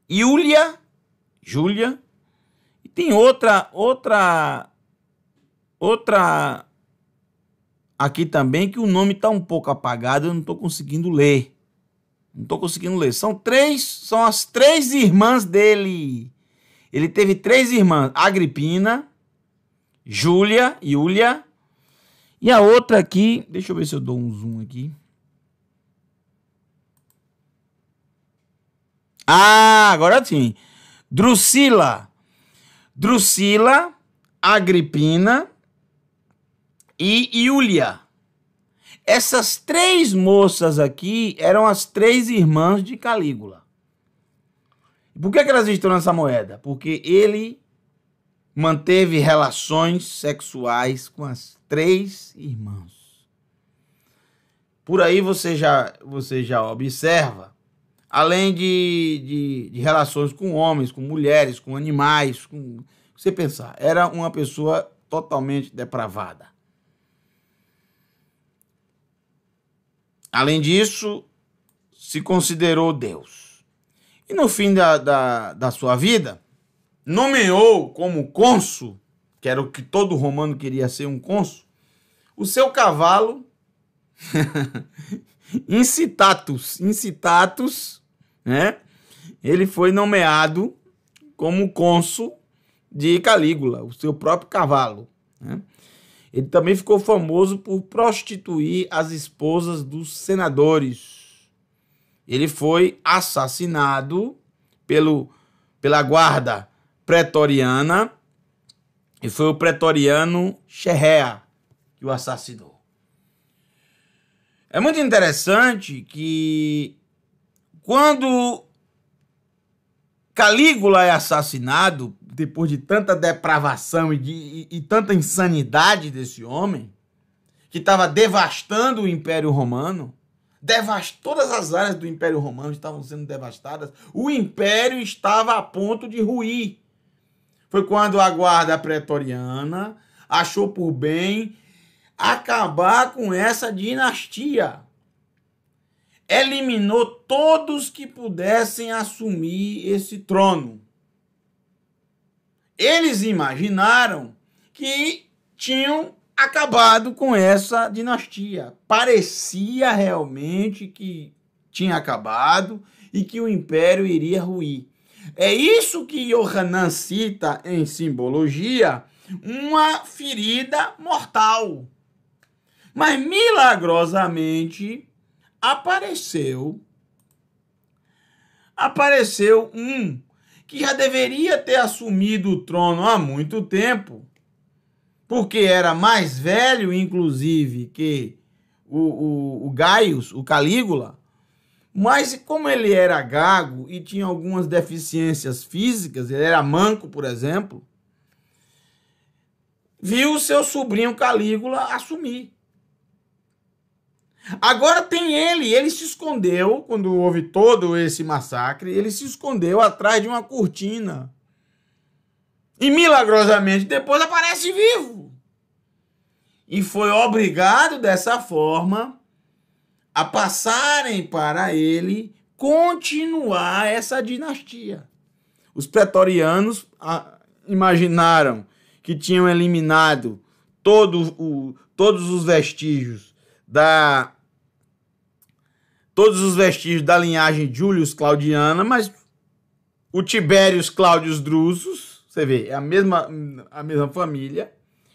Júlia, e tem outra aqui também que o nome está um pouco apagado, eu não estou conseguindo ler. São as 3 irmãs dele. Ele teve 3 irmãs, Agripina, Júlia, e a outra aqui, deixa eu ver se eu dou um zoom aqui. Ah, agora sim. Drusila, Agripina e Iulia. Essas 3 moças aqui eram as 3 irmãs de Calígula. Por que elas estão nessa moeda? Porque ele manteve relações sexuais com as 3 irmãs. Por aí você já observa, além de relações com homens, com mulheres, com animais, você pensar, era uma pessoa totalmente depravada. Além disso, se considerou Deus. E no fim da sua vida, nomeou como cônsul, que era o que todo romano queria ser, um cônsul, o seu cavalo Incitatus, né? Ele foi nomeado como cônsul de Calígula, o seu próprio cavalo, né? Ele também ficou famoso por prostituir as esposas dos senadores. Ele foi assassinado pela guarda pretoriana e foi o pretoriano Cherrea que o assassinou. É muito interessante que quando Calígula é assassinado, depois de tanta depravação e tanta insanidade desse homem, que estava devastando o Império Romano, todas as áreas do Império Romano estavam sendo devastadas, o Império estava a ponto de ruir. Foi quando a guarda pretoriana achou por bem acabar com essa dinastia. Eliminou todos que pudessem assumir esse trono. Eles imaginaram que tinham acabado com essa dinastia. Parecia realmente que tinha acabado e que o império iria ruir. É isso que Yohanan cita em Simbologia, uma ferida mortal. Mas milagrosamente apareceu um que já deveria ter assumido o trono há muito tempo, porque era mais velho, inclusive, que o Gaius, o Calígula, mas como ele era gago e tinha algumas deficiências físicas, ele era manco, por exemplo, viu o seu sobrinho Calígula assumir. Agora tem ele se escondeu, quando houve todo esse massacre, ele se escondeu atrás de uma cortina. E milagrosamente depois aparece vivo. E foi obrigado dessa forma a passarem para ele continuar essa dinastia. Os pretorianos imaginaram que tinham eliminado todos os vestígios da linhagem Julius Claudiana, mas o Tiberius Claudius Drusus, você vê, é a mesma família,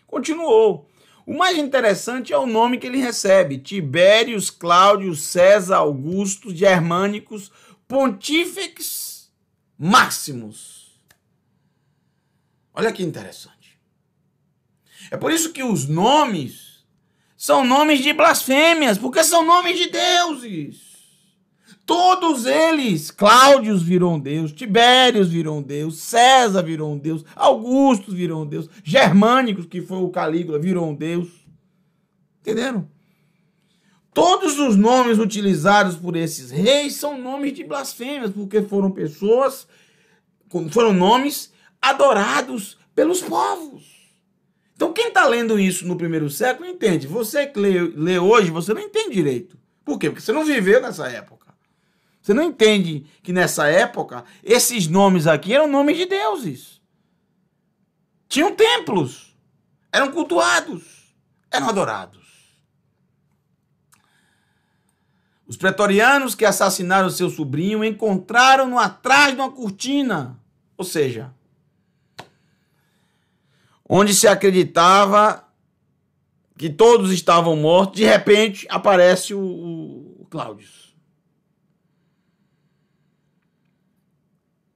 continuou. O mais interessante é o nome que ele recebe, Tiberius Claudius César Augustus Germânicos Pontifex Maximus. Olha que interessante. É por isso que os nomes são nomes de blasfêmias, porque são nomes de deuses. Todos eles, Cláudio virou um deus, Tibério virou um deus, César virou um deus, Augusto virou um deus, Germânicos, que foi o Calígula, virou um deus. Entenderam? Todos os nomes utilizados por esses reis são nomes de blasfêmias, porque foram nomes adorados pelos povos. Então quem está lendo isso no primeiro século entende. Você que lê hoje, você não entende direito. Por quê? Porque você não viveu nessa época. Você não entende que nessa época, esses nomes aqui eram nomes de deuses. Tinham templos. Eram cultuados. Eram adorados. Os pretorianos que assassinaram seu sobrinho encontraram-no atrás de uma cortina. Ou seja, onde se acreditava que todos estavam mortos, de repente aparece o Cláudio.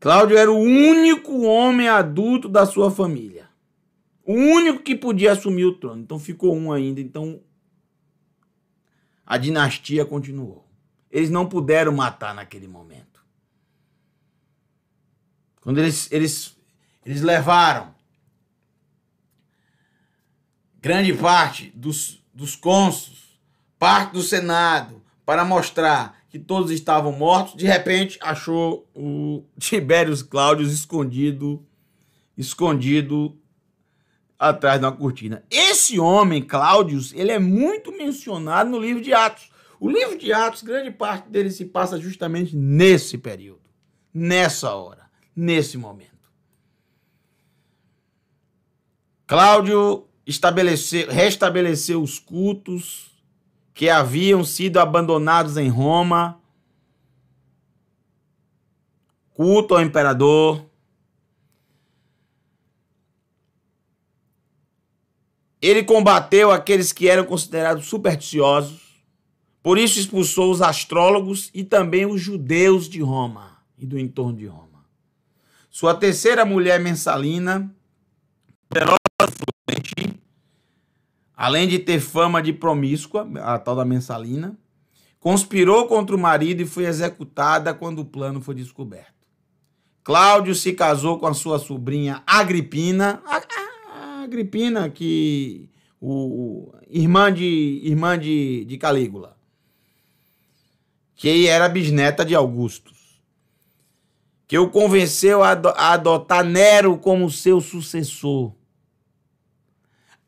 Cláudio era o único homem adulto da sua família. O único que podia assumir o trono. Então ficou um ainda. Então a dinastia continuou. Eles não puderam matar naquele momento. Quando eles levaram grande parte dos cônsules, parte do Senado, para mostrar que todos estavam mortos, de repente achou o Tibério Cláudio escondido atrás de uma cortina. Esse homem, Cláudio, ele é muito mencionado no livro de Atos. O livro de Atos, grande parte dele se passa justamente nesse período, nessa hora, nesse momento. Cláudio restabeleceu os cultos que haviam sido abandonados em Roma, culto ao imperador. Ele combateu aqueles que eram considerados supersticiosos, por isso expulsou os astrólogos e também os judeus de Roma e do entorno de Roma. Sua terceira mulher, Messalina, poderosa, além de ter fama de promíscua, a tal da Messalina, conspirou contra o marido e foi executada quando o plano foi descoberto. Cláudio se casou com a sua sobrinha Agripina, Agripina, que irmã de Calígula, que era bisneta de Augusto, que o convenceu a adotar Nero como seu sucessor.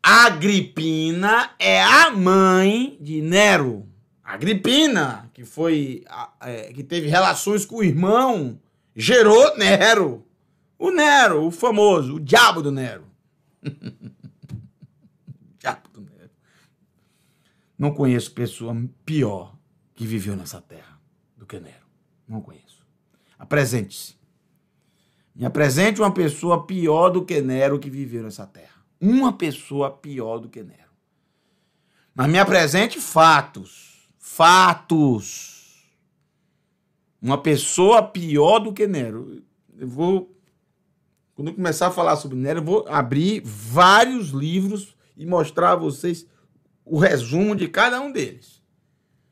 Agripina é a mãe de Nero. Agripina, que teve relações com o irmão, gerou Nero. O Nero, o famoso, o diabo do Nero. Diabo do Nero. Não conheço pessoa pior que viveu nessa terra do que Nero. Não conheço. Apresente-se. Me apresente uma pessoa pior do que Nero que viveu nessa terra. Uma pessoa pior do que Nero. Mas me apresente fatos. Fatos. Uma pessoa pior do que Nero. Quando eu começar a falar sobre Nero, eu vou abrir vários livros e mostrar a vocês o resumo de cada um deles.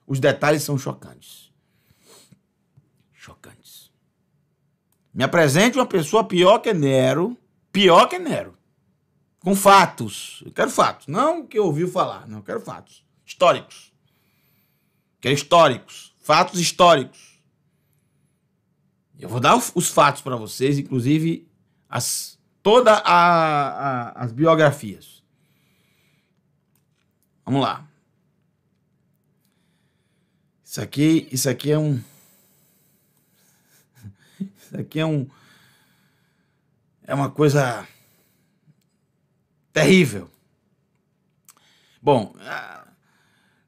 Os detalhes são chocantes. Chocantes. Me apresente uma pessoa pior que Nero. Pior que Nero. Com fatos. Eu quero fatos. Não o que eu ouvi falar. Não, eu quero fatos. Históricos. Quero históricos. Fatos históricos. Eu vou dar os fatos para vocês, inclusive todas as biografias. Vamos lá. Isso aqui é um... Isso aqui é uma coisa terrível. Bom,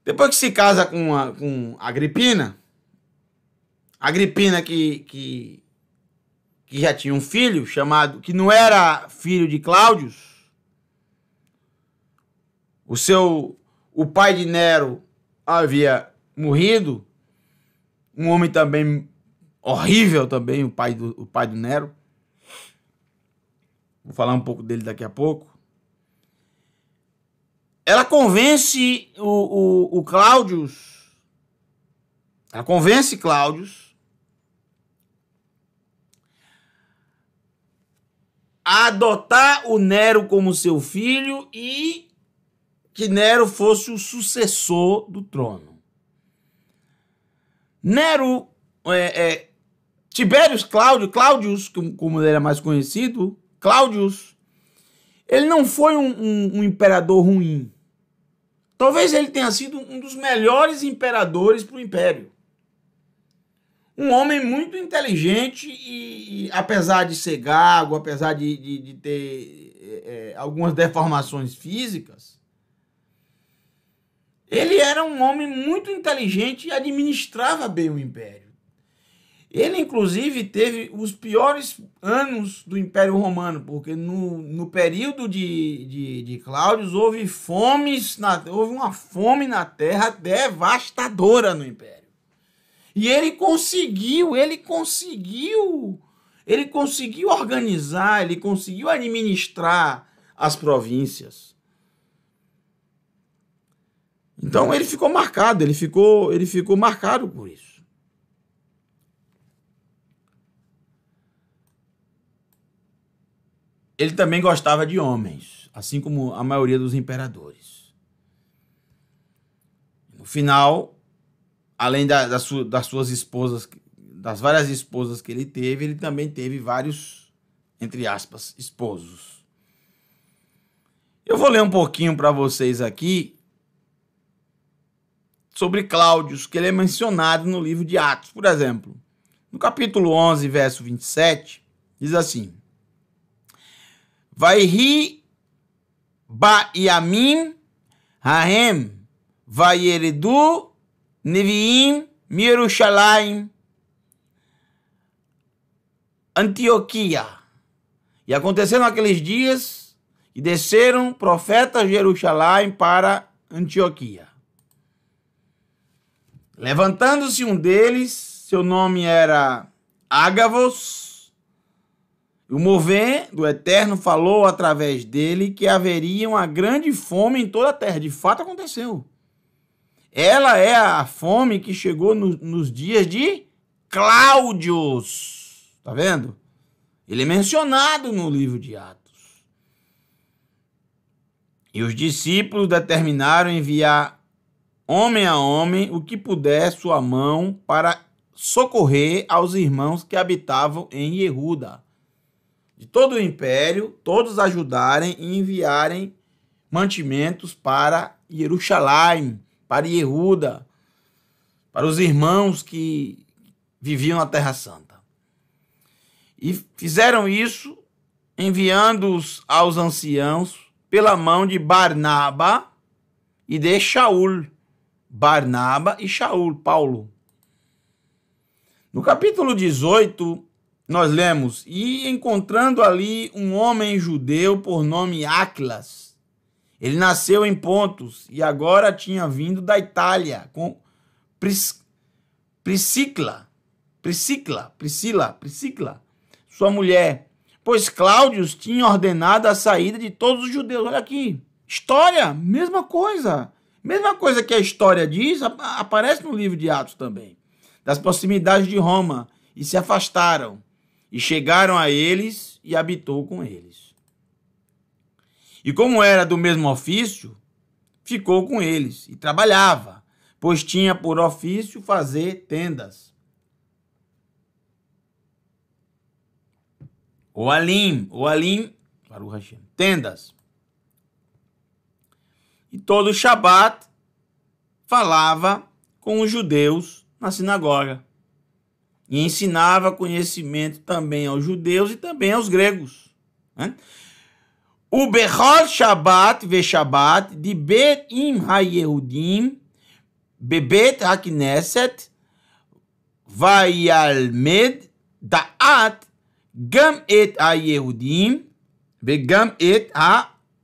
depois que se casa com Agripina que já tinha um filho chamado, que não era filho de Cláudio, o pai de Nero havia morrido, um homem também horrível também, o pai do Nero. Vou falar um pouco dele daqui a pouco. ela convence o Cláudius, ela convence Cláudius a adotar o Nero como seu filho e que Nero fosse o sucessor do trono. Nero, Tibérius Cláudius, como ele era mais conhecido, Cláudius, ele não foi um imperador ruim. Talvez ele tenha sido um dos melhores imperadores para o império. Um homem muito inteligente e apesar de ser gago, apesar de ter algumas deformações físicas, ele era um homem muito inteligente e administrava bem o império. Ele, inclusive, teve os piores anos do Império Romano, porque no período de Cláudio houve uma fome na terra devastadora no Império. E ele conseguiu organizar, ele conseguiu administrar as províncias. Então ele ficou marcado, ele ficou marcado por isso. Ele também gostava de homens, assim como a maioria dos imperadores. No final, além das suas esposas, das várias esposas que ele também teve vários, entre aspas, esposos. Eu vou ler um pouquinho para vocês aqui sobre Cláudius, que ele é mencionado no livro de Atos. Por exemplo, no capítulo 11, verso 27, diz assim: Vaihi ba yamim hahem vayeredu neviim Yerushalayim Antioquia. E aconteceram aqueles dias e desceram profetas de Jerusalém para Antioquia. Levantando-se um deles, seu nome era Ágavos, o mover do Eterno falou através dele que haveria uma grande fome em toda a terra. De fato aconteceu. Ela é a fome que chegou nos dias de Cláudius. Tá vendo? Ele é mencionado no livro de Atos. E os discípulos determinaram enviar homem a homem o que puder sua mão para socorrer aos irmãos que habitavam em Jeruda. De todo o império, todos ajudarem e enviarem mantimentos para Jerusalém, para Jeruda, para os irmãos que viviam na Terra Santa. E fizeram isso enviando-os aos anciãos pela mão de Barnaba e de Shaul. Barnaba e Shaul, Paulo. No capítulo 18, nós lemos: e encontrando ali um homem judeu por nome Áquilas. Ele nasceu em Pontos e agora tinha vindo da Itália com Priscila, sua mulher, pois Cláudio tinha ordenado a saída de todos os judeus. Olha aqui, história, mesma coisa que a história diz, aparece no livro de Atos também, das proximidades de Roma, e se afastaram, e chegaram a eles e habitou com eles. E como era do mesmo ofício, ficou com eles e trabalhava, pois tinha por ofício fazer tendas. Oalim, tendas. E todo Shabat falava com os judeus na sinagoga. E ensinava conhecimento também aos judeus e também aos gregos. O Bechol Shabbat ve Shabbat de Bet im ha-Yehudim bebet ha-Knesset vayalmed da'at gam et ha-Yehudim vegam et ha-Ivanim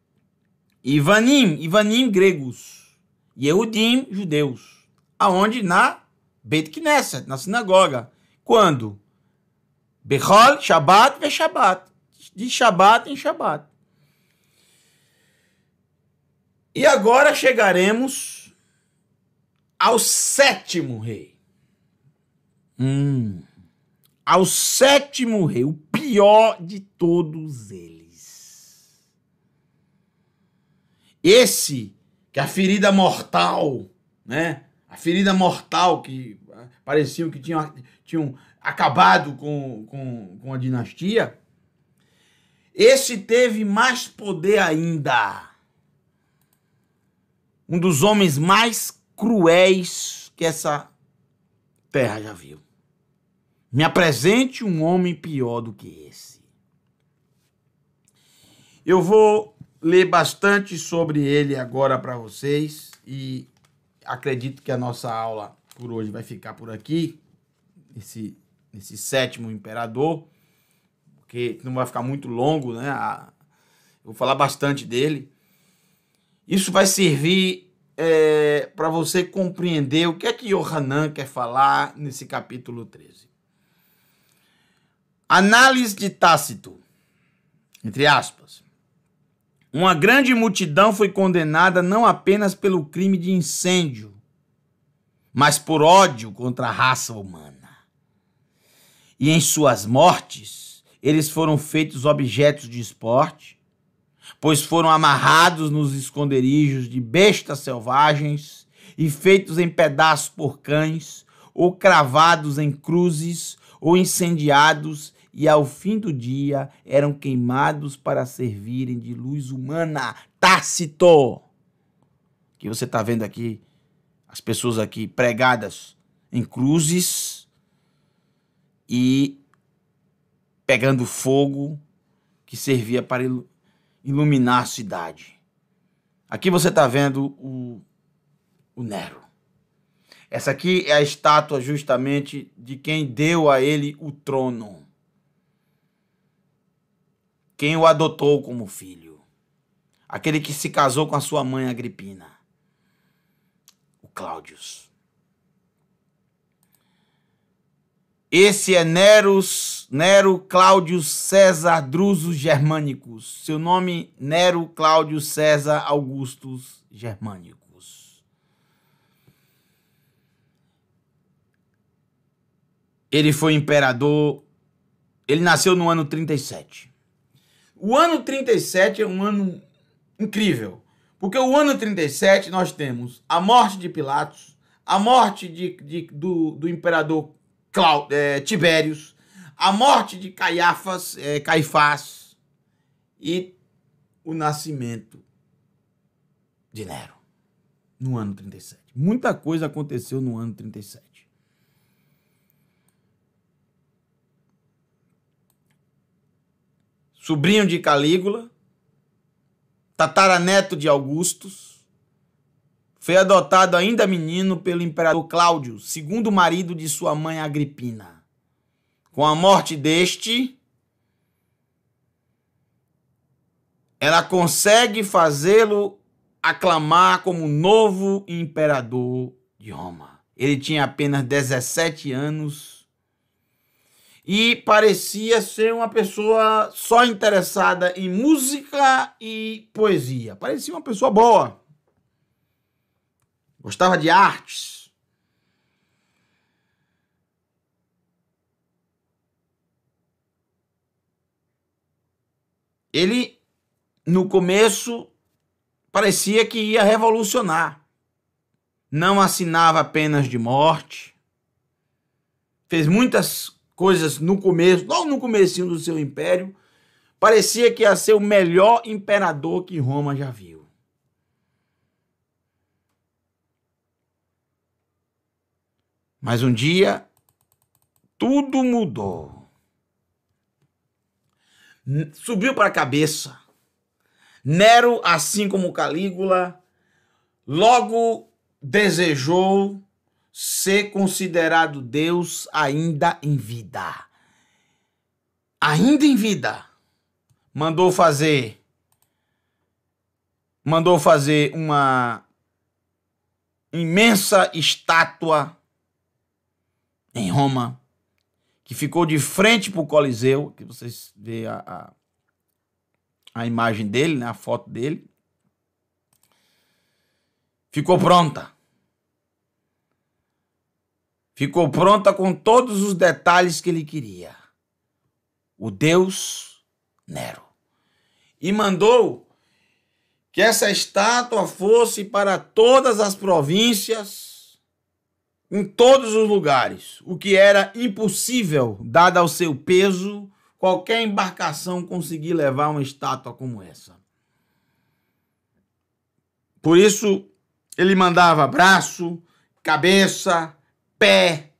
gregos, Yehudim judeus. Aonde? Na Bet Knesset, na sinagoga. Quando? Bechol, Shabbat ve Shabbat. De Shabbat em Shabbat. E agora chegaremos ao sétimo rei. Ao sétimo rei, o pior de todos eles. Esse que a ferida mortal, né? A ferida mortal que parecia que tinham acabado com a dinastia. Esse teve mais poder ainda. Um dos homens mais cruéis que essa terra já viu. Me apresente um homem pior do que esse. Eu vou ler bastante sobre ele agora para vocês e acredito que a nossa aula por hoje vai ficar por aqui, esse sétimo imperador, porque não vai ficar muito longo, né? Eu vou falar bastante dele. Isso vai servir para você compreender o que é que Yohanan quer falar nesse capítulo 13. Análise de Tácito, entre aspas. Uma grande multidão foi condenada não apenas pelo crime de incêndio, mas por ódio contra a raça humana. E em suas mortes, eles foram feitos objetos de esporte, pois foram amarrados nos esconderijos de bestas selvagens e feitos em pedaços por cães, ou cravados em cruzes, ou incendiados, e ao fim do dia eram queimados para servirem de luz humana. Tácito! Que você está vendo aqui, as pessoas aqui pregadas em cruzes e pegando fogo que servia para iluminar a cidade. Aqui você está vendo o Nero. Essa aqui é a estátua justamente de quem deu a ele o trono. Quem o adotou como filho. Aquele que se casou com a sua mãe Agripina. O Cláudius. Esse é Nero Cláudio César Drusus Germanicus. Seu nome, Nero Cláudio César Augustus Germanicus. Ele foi imperador. Ele nasceu no ano 37. O ano 37 é um ano incrível, porque o ano 37 nós temos a morte de Pilatos, a morte do imperador Tibérios, a morte de Caifás e o nascimento de Nero, no ano 37. Muita coisa aconteceu no ano 37. Sobrinho de Calígula, tataraneto de Augustus, foi adotado ainda menino pelo imperador Cláudio, segundo marido de sua mãe Agripina. Com a morte deste, ela consegue fazê-lo aclamar como novo imperador de Roma. Ele tinha apenas 17 anos e parecia ser uma pessoa só interessada em música e poesia. Parecia uma pessoa boa. Gostava de artes. Ele, no começo, parecia que ia revolucionar. Não assinava penas de morte. Fez muitas coisas no começo, logo no comecinho do seu império. Parecia que ia ser o melhor imperador que Roma já viu. Mas um dia, tudo mudou. Subiu para a cabeça. Nero, assim como Calígula, logo desejou ser considerado Deus ainda em vida. Ainda em vida. Mandou fazer uma imensa estátua em Roma, que ficou de frente para o Coliseu, que vocês veem a imagem dele, né, a foto dele. ficou pronta. Ficou pronta com todos os detalhes que ele queria. O deus Nero. E mandou que essa estátua fosse para todas as províncias, em todos os lugares, o que era impossível, dado ao seu peso, qualquer embarcação conseguir levar uma estátua como essa. Por isso, ele mandava braço, cabeça, pé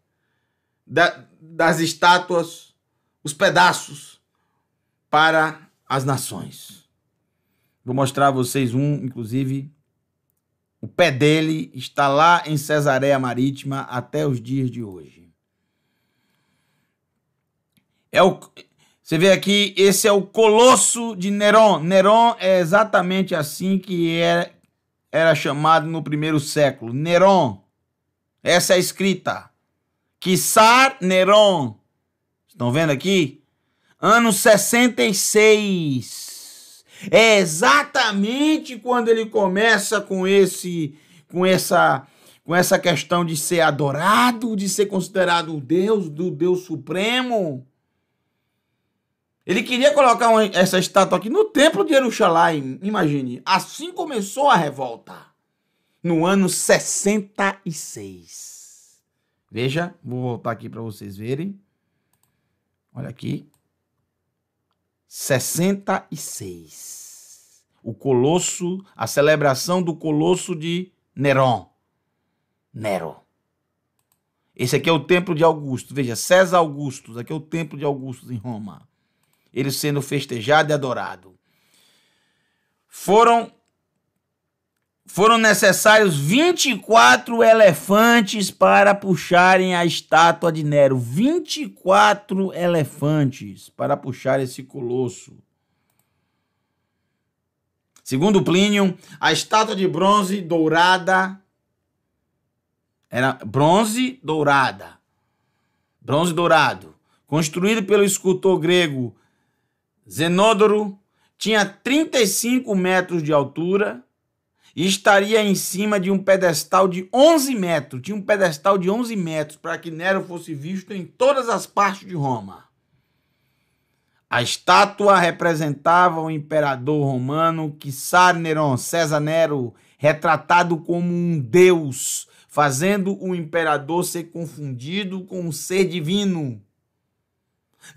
das estátuas, os pedaços, para as nações. Vou mostrar a vocês inclusive, o pé dele está lá em Cesareia Marítima até os dias de hoje. Você vê aqui, esse é o Colosso de Neron. Neron é exatamente assim que era chamado no primeiro século. Neron. Essa é a escrita. Quissar Neron. Estão vendo aqui? Ano 66. É exatamente quando ele começa com essa questão de ser adorado, de ser considerado o Deus, do Deus Supremo. Ele queria colocar essa estátua aqui no templo de Jerusalém. Imagine. Assim começou a revolta. No ano 66. Veja, vou voltar aqui para vocês verem. Olha aqui. 66. O Colosso, a celebração do Colosso de Neron. Nero. Esse aqui é o templo de Augusto. Veja, César Augustus. Aqui é o templo de Augusto em Roma. Ele sendo festejado e adorado. Foram necessários 24 elefantes para puxarem a estátua de Nero. 24 elefantes para puxar esse colosso. Segundo Plínio, a estátua de bronze dourada era bronze dourada. Bronze dourado. Construído pelo escultor grego Zenódoro, tinha 35 metros de altura e estaria em cima de um pedestal de 11 metros. Tinha um pedestal de 11 metros para que Nero fosse visto em todas as partes de Roma. A estátua representava o imperador romano Quissar Neron, César Nero, retratado como um deus, fazendo o imperador ser confundido com um ser divino.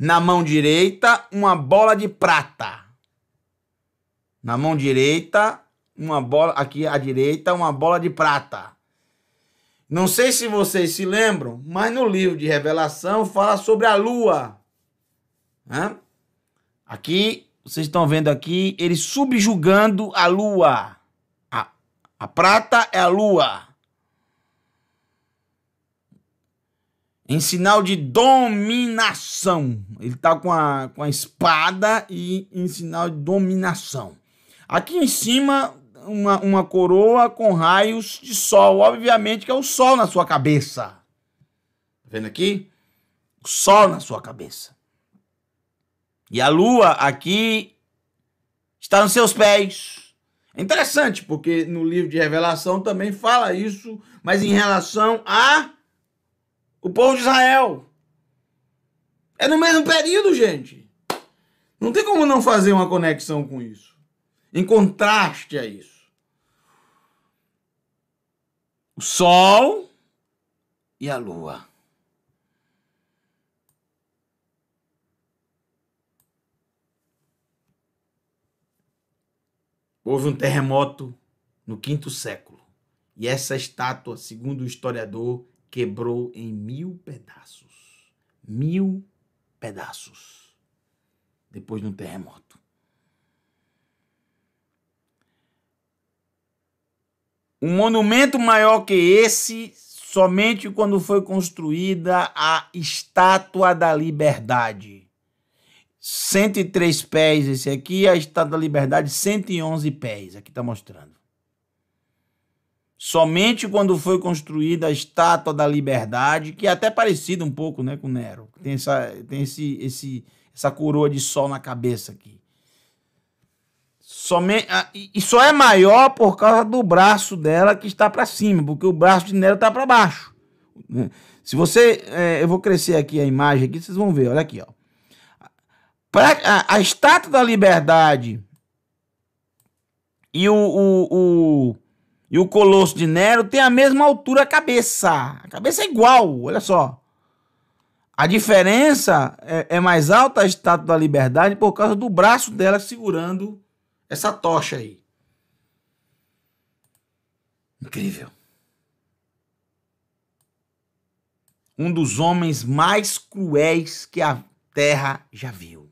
Na mão direita, uma bola de prata. Na mão direita, uma bola, aqui à direita, uma bola de prata. Não sei se vocês se lembram, mas no livro de Revelação fala sobre a lua. Aqui, vocês estão vendo aqui, ele subjugando a lua. A prata é a lua. Em sinal de dominação. Ele está com a espada e em sinal de dominação. Aqui em cima, uma coroa com raios de sol. Obviamente que é o sol na sua cabeça. Tá vendo aqui? O sol na sua cabeça. E a lua aqui está nos seus pés. É interessante, porque no livro de Revelação também fala isso, mas em relação a o povo de Israel. É no mesmo período, gente. Não tem como não fazer uma conexão com isso. Em contraste a isso. O sol e a lua. Houve um terremoto no V século. E essa estátua, segundo o historiador, quebrou em 1000 pedaços. 1000 pedaços. Depois de um terremoto. Um monumento maior que esse, somente quando foi construída a Estátua da Liberdade. 103 pés esse aqui, a Estátua da Liberdade 111 pés. Aqui está mostrando. Somente quando foi construída a Estátua da Liberdade, que é até parecida um pouco, né, com Nero. Tem essa coroa de sol na cabeça aqui. E só é maior por causa do braço dela que está para cima, porque o braço de Nero está para baixo. Se você... eu vou crescer aqui a imagem aqui, vocês vão ver, olha aqui, ó. A Estátua da Liberdade e o Colosso de Nero tem a mesma altura a cabeça. A cabeça é igual, olha só. A diferença é mais alta a Estátua da Liberdade por causa do braço dela segurando essa tocha aí. Incrível. Um dos homens mais cruéis que a Terra já viu.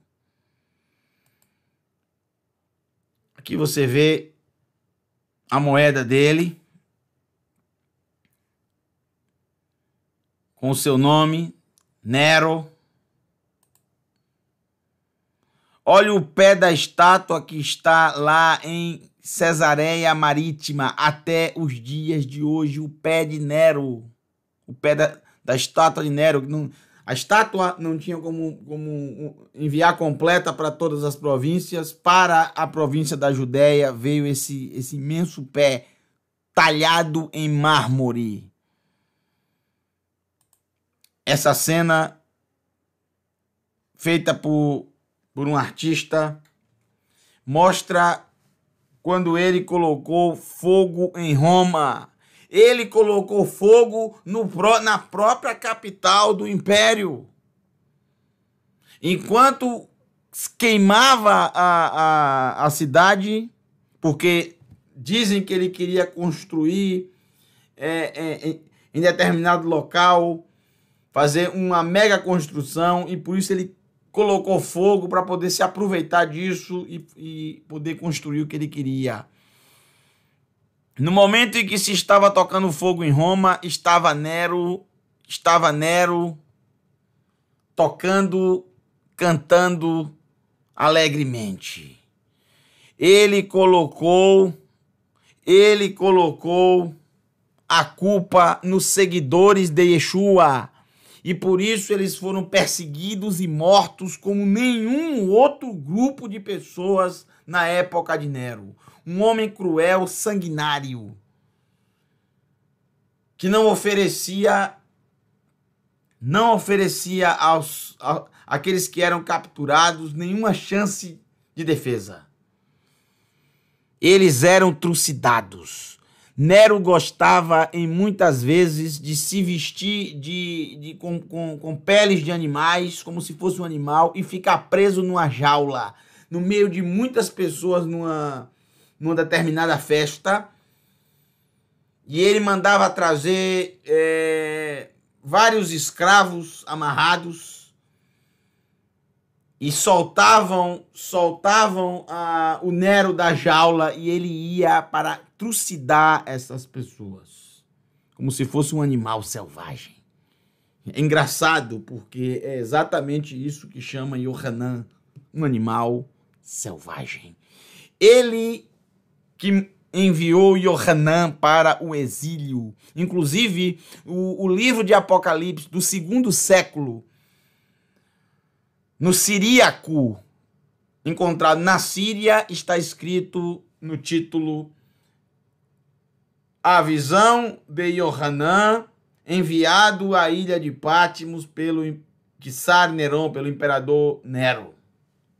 Aqui você vê a moeda dele com o seu nome, Nero. Olha o pé da estátua que está lá em Cesareia Marítima até os dias de hoje. O pé de Nero. O pé da estátua de Nero. A estátua não tinha como enviar completa para todas as províncias. Para a província da Judéia veio esse imenso pé talhado em mármore. Essa cena feita por um artista mostra quando ele colocou fogo em Roma. Ele colocou fogo na própria capital do império. Enquanto queimava a cidade, porque dizem que ele queria construir em determinado local, fazer uma mega construção, e por isso ele colocou fogo para poder se aproveitar disso e poder construir o que ele queria. No momento em que se estava tocando fogo em Roma, estava Nero tocando, cantando alegremente. Ele colocou a culpa nos seguidores de Yeshua. E por isso eles foram perseguidos e mortos como nenhum outro grupo de pessoas na época de Nero. Um homem cruel, sanguinário, que não oferecia àqueles que eram capturados nenhuma chance de defesa. Eles eram trucidados. Nero gostava, em muitas vezes, de se vestir com peles de animais, como se fosse um animal, e ficar preso numa jaula, no meio de muitas pessoas numa determinada festa. E ele mandava trazer vários escravos amarrados e soltavam o Nero da jaula, e ele ia para trucidar essas pessoas, como se fosse um animal selvagem. É engraçado, porque é exatamente isso que chama Yohanan, um animal selvagem. Ele que enviou Yohanan para o exílio. Inclusive, o livro de Apocalipse do 2º século, no siríaco, encontrado na Síria, está escrito no título: A visão de Yohanan, enviado à ilha de Patmos pelo Czar Neron, pelo imperador Nero.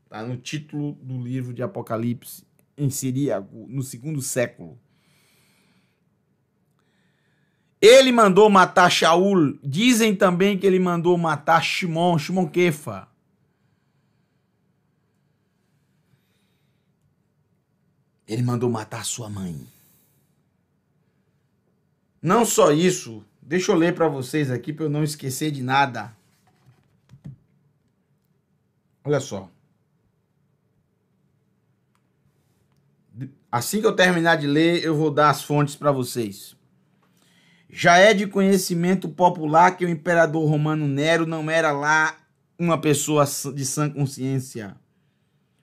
Está no título do livro de Apocalipse, em siríaco, no 2º século. Ele mandou matar Shaul. Dizem também que ele mandou matar Shimon Kefa. Ele mandou matar sua mãe. Não só isso, deixa eu ler para vocês aqui para eu não esquecer de nada. Olha só. Assim que eu terminar de ler, eu vou dar as fontes para vocês. Já é de conhecimento popular que o imperador romano Nero não era lá uma pessoa de sã consciência.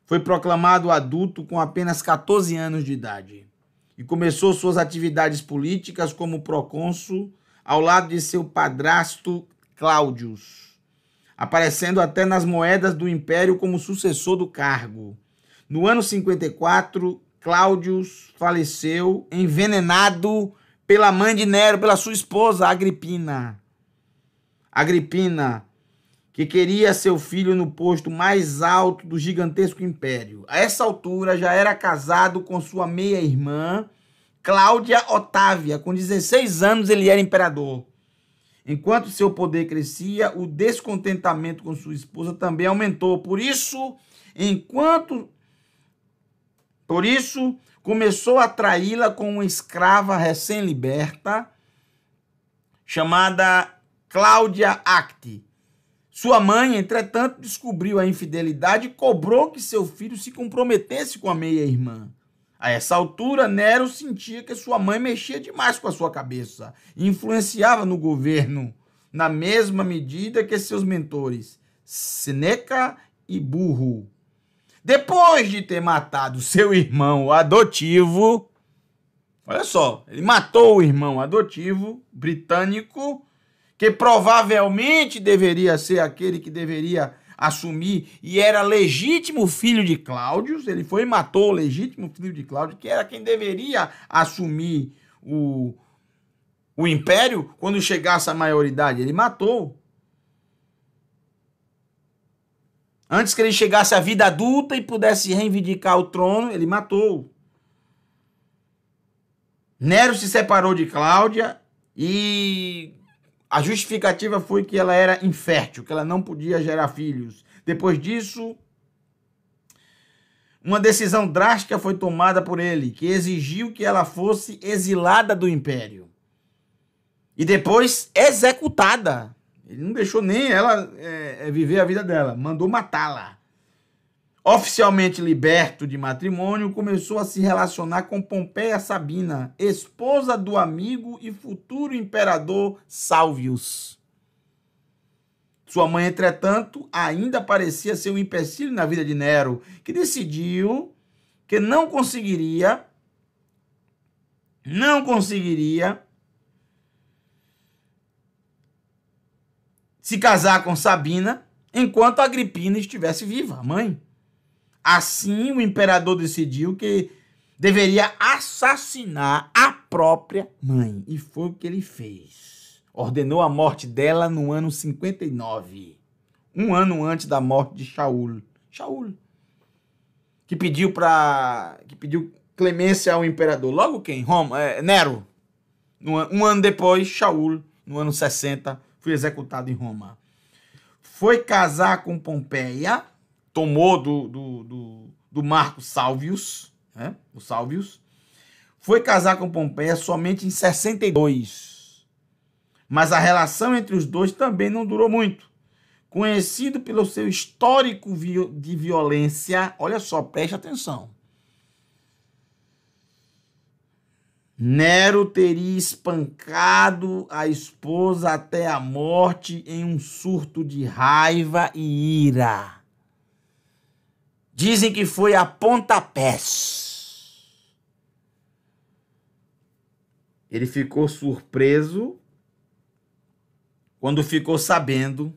Foi proclamado adulto com apenas 14 anos de idade e começou suas atividades políticas como procônsul ao lado de seu padrasto Cláudius, aparecendo até nas moedas do império como sucessor do cargo. No ano 54, Cláudio faleceu envenenado pela mãe de Nero, pela sua esposa, Agripina. Agripina, que queria seu filho no posto mais alto do gigantesco império. A essa altura já era casado com sua meia-irmã, Cláudia Otávia. Com 16 anos ele era imperador. Enquanto seu poder crescia, o descontentamento com sua esposa também aumentou. Por isso, começou a traí-la com uma escrava recém-liberta, chamada Cláudia Acte. Sua mãe, entretanto, descobriu a infidelidade e cobrou que seu filho se comprometesse com a meia-irmã. A essa altura, Nero sentia que sua mãe mexia demais com a sua cabeça e influenciava no governo, na mesma medida que seus mentores, Sêneca e Burro. Depois de ter matado seu irmão adotivo, olha só, ele matou o irmão adotivo britânico, que provavelmente deveria ser aquele que deveria assumir e era legítimo filho de Cláudio. Ele foi e matou o legítimo filho de Cláudio, que era quem deveria assumir o império quando chegasse à maioridade. Ele matou. Antes que ele chegasse à vida adulta e pudesse reivindicar o trono, ele matou. Nero se separou de Cláudia e a justificativa foi que ela era infértil, que ela não podia gerar filhos. Depois disso, uma decisão drástica foi tomada por ele, que exigiu que ela fosse exilada do império. E depois executada. Ele não deixou nem ela viver a vida dela, mandou matá-la. Oficialmente liberto de matrimônio, começou a se relacionar com Pompeia Sabina, esposa do amigo e futuro imperador Salvius. Sua mãe, entretanto, ainda parecia ser um empecilho na vida de Nero, que decidiu que não conseguiria se casar com Sabina enquanto Agripina estivesse viva, a mãe. Assim, o imperador decidiu que deveria assassinar a própria mãe. E foi o que ele fez. Ordenou a morte dela no ano 59. Um ano antes da morte de Shaul. Que pediu clemência ao imperador. Logo quem? Nero. Um ano depois, Shaul, no ano 60, foi executado em Roma. Foi casar com Pompeia, tomou do Marco Salvius, né? O Salvius. Foi casar com Pompeia somente em 62. Mas a relação entre os dois também não durou muito. Conhecido pelo seu histórico de violência, olha só, preste atenção. Nero teria espancado a esposa até a morte em um surto de raiva e ira. Dizem que foi a pontapés. Ele ficou surpreso quando ficou sabendo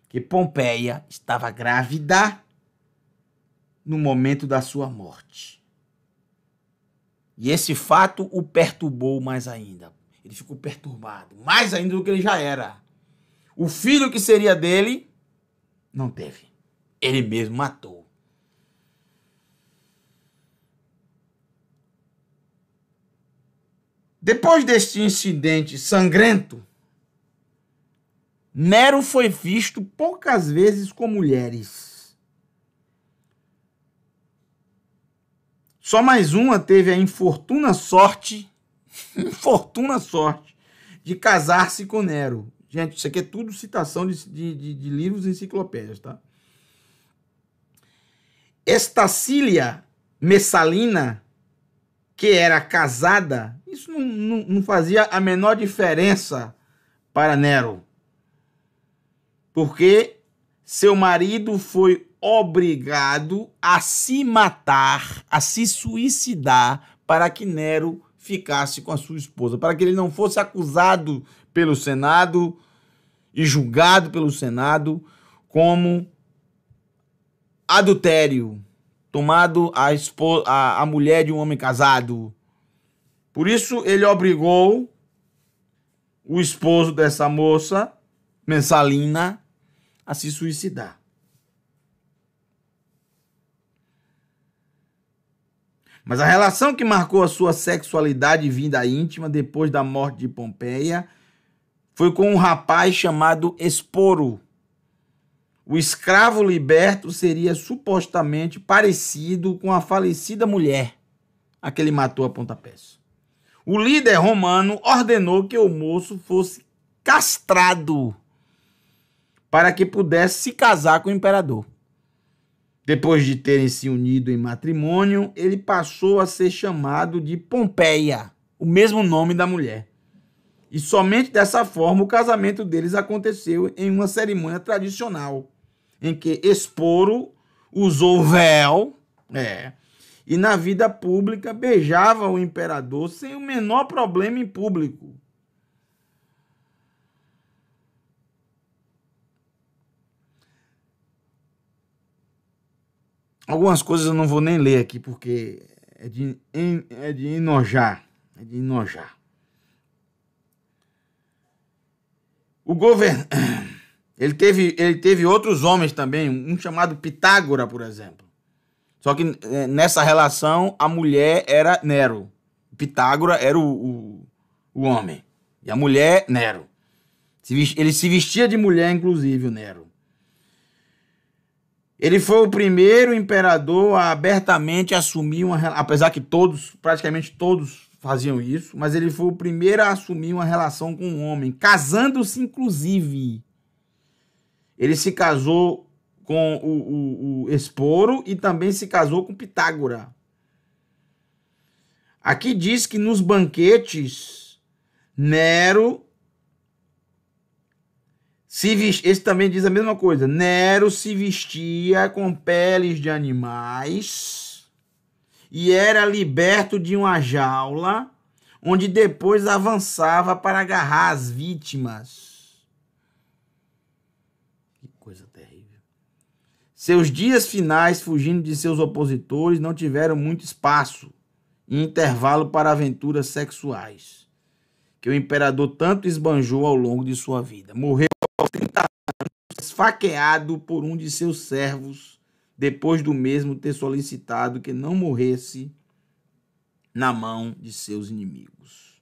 que Pompeia estava grávida no momento da sua morte. E esse fato o perturbou mais ainda. Ele ficou perturbado, mais ainda do que ele já era. O filho que seria dele, não teve. Ele mesmo matou. Depois deste incidente sangrento, Nero foi visto poucas vezes com mulheres. Só mais uma teve a infortuna sorte de casar-se com Nero. Gente, isso aqui é tudo citação de livros e enciclopédias, tá? Estacília Messalina, que era casada, isso não fazia a menor diferença para Nero. Porque seu marido foi obrigado a se matar, a se suicidar, para que Nero ficasse com a sua esposa, para que ele não fosse acusado pelo Senado e julgado pelo Senado como adultério, tomado a mulher de um homem casado. Por isso ele obrigou o esposo dessa moça, Messalina, a se suicidar. Mas a relação que marcou a sua sexualidade e vida íntima depois da morte de Pompeia foi com um rapaz chamado Esporo. O escravo liberto seria supostamente parecido com a falecida mulher a que ele matou a pontapés. O líder romano ordenou que o moço fosse castrado para que pudesse se casar com o imperador. Depois de terem se unido em matrimônio, ele passou a ser chamado de Pompeia, o mesmo nome da mulher. E somente dessa forma o casamento deles aconteceu em uma cerimônia tradicional, em que Esporo usou véu, e na vida pública beijava o imperador sem o menor problema em público. Algumas coisas eu não vou nem ler aqui porque é de enojar. É de enojar. O governo... Ele teve outros homens também, um chamado Pitágora, por exemplo. Só que nessa relação a mulher era Nero. Pitágora era o homem. E a mulher, Nero. Ele se vestia de mulher, inclusive, o Nero. Ele foi o primeiro imperador a abertamente assumir uma relação, apesar que praticamente todos faziam isso, mas ele foi o primeiro a assumir uma relação com um homem, casando-se inclusive. Ele se casou com o Esporo e também se casou com Pitágora. Aqui diz que nos banquetes, Nero... Esse também diz a mesma coisa. Nero se vestia com peles de animais e era liberto de uma jaula, onde depois avançava para agarrar as vítimas. Que coisa terrível. Seus dias finais, fugindo de seus opositores, não tiveram muito espaço e intervalo para aventuras sexuais, que o imperador tanto esbanjou ao longo de sua vida. Morreu aos 30 anos, esfaqueado por um de seus servos, depois do mesmo ter solicitado que não morresse na mão de seus inimigos.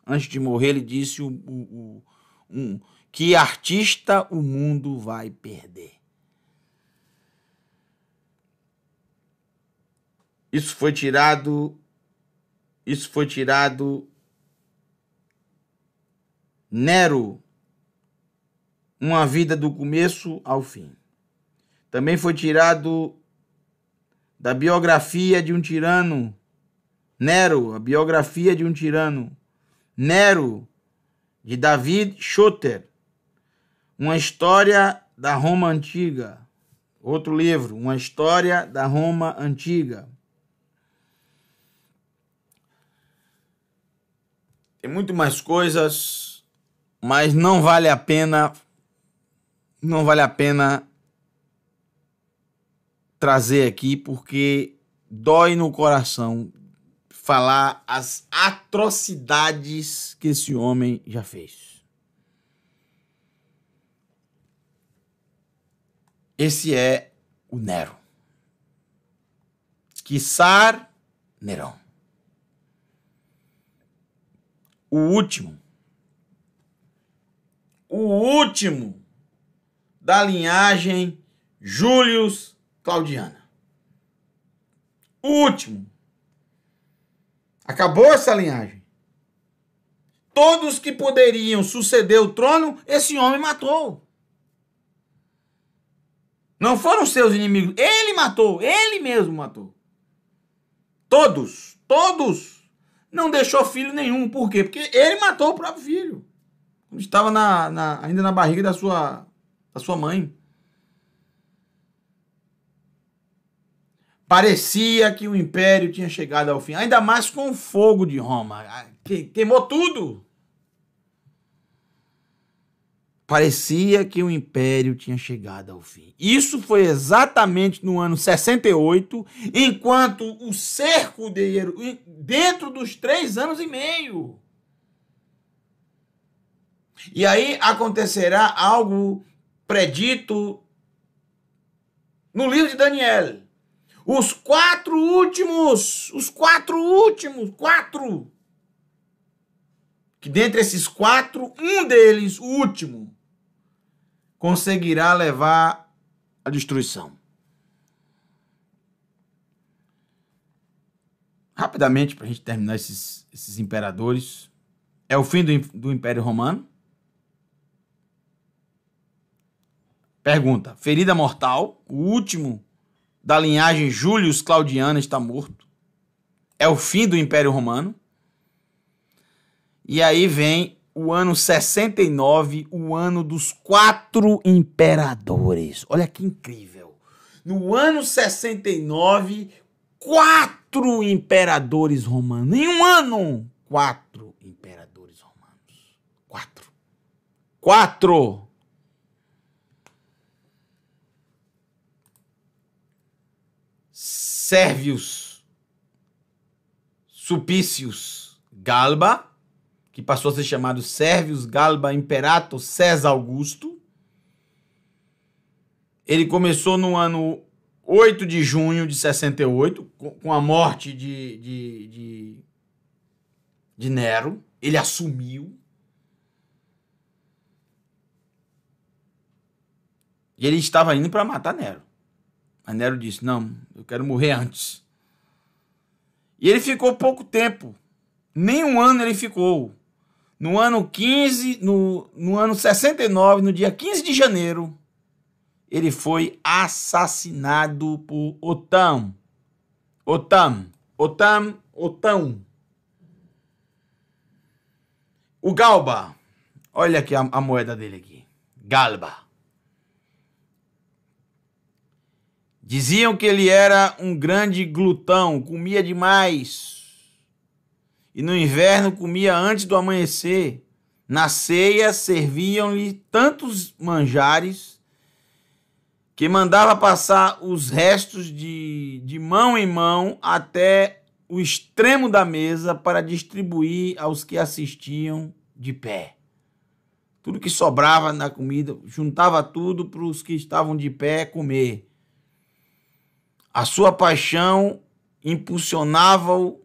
Antes de morrer, ele disse que artista o mundo vai perder. Isso foi tirado Nero, uma vida do começo ao fim. Também foi tirado da biografia de um tirano, Nero, a biografia de um tirano, Nero, de David Schotter, uma história da Roma Antiga. Outro livro, uma história da Roma Antiga. Tem muito mais coisas, mas não vale a pena trazer aqui, porque dói no coração falar as atrocidades que esse homem já fez. Esse é o Nero. Quissar Nerão. O último da linhagem Július Claudiana. O último. Acabou essa linhagem. Todos que poderiam suceder o trono, esse homem matou. Não foram seus inimigos. Ele matou. Ele mesmo matou. Todos. Não deixou filho nenhum. Por quê? Porque ele matou o próprio filho. Quando estava ainda na barriga da sua mãe. Parecia que o império tinha chegado ao fim. Ainda mais com o fogo de Roma. Queimou tudo. parecia que o império tinha chegado ao fim. Isso foi exatamente no ano 68, enquanto o cerco dentro dos 3 anos e meio. E aí acontecerá algo predito no livro de Daniel. Os quatro últimos, que dentre esses 4, um deles, o último, conseguirá levar à destruição. Rapidamente, para a gente terminar esses imperadores, é o fim do Império Romano. Pergunta: ferida mortal, o último da linhagem Július Claudiana está morto. É o fim do Império Romano. E aí vem o ano 69, o ano dos 4 imperadores. Olha que incrível. No ano 69, 4 imperadores romanos. Em um ano, 4 imperadores romanos. 4. Sérvios Sulpícios Galba, que passou a ser chamado Servius Galba Imperator César Augusto. Ele começou no ano 8 de junho de 68, com a morte de Nero. Ele assumiu. E ele estava indo para matar Nero. Mas Nero disse: não, eu quero morrer antes. E ele ficou pouco tempo. Nem um ano ele ficou. No ano 15, no ano 69, no dia 15 de janeiro, ele foi assassinado por Otão. O Galba, olha aqui a moeda dele aqui. Galba. Diziam que ele era um grande glutão, comia demais. E no inverno comia antes do amanhecer. Na ceia serviam-lhe tantos manjares que mandava passar os restos de mão em mão até o extremo da mesa para distribuir aos que assistiam de pé. Tudo que sobrava na comida, juntava tudo para os que estavam de pé comer. A sua paixão impulsionava-o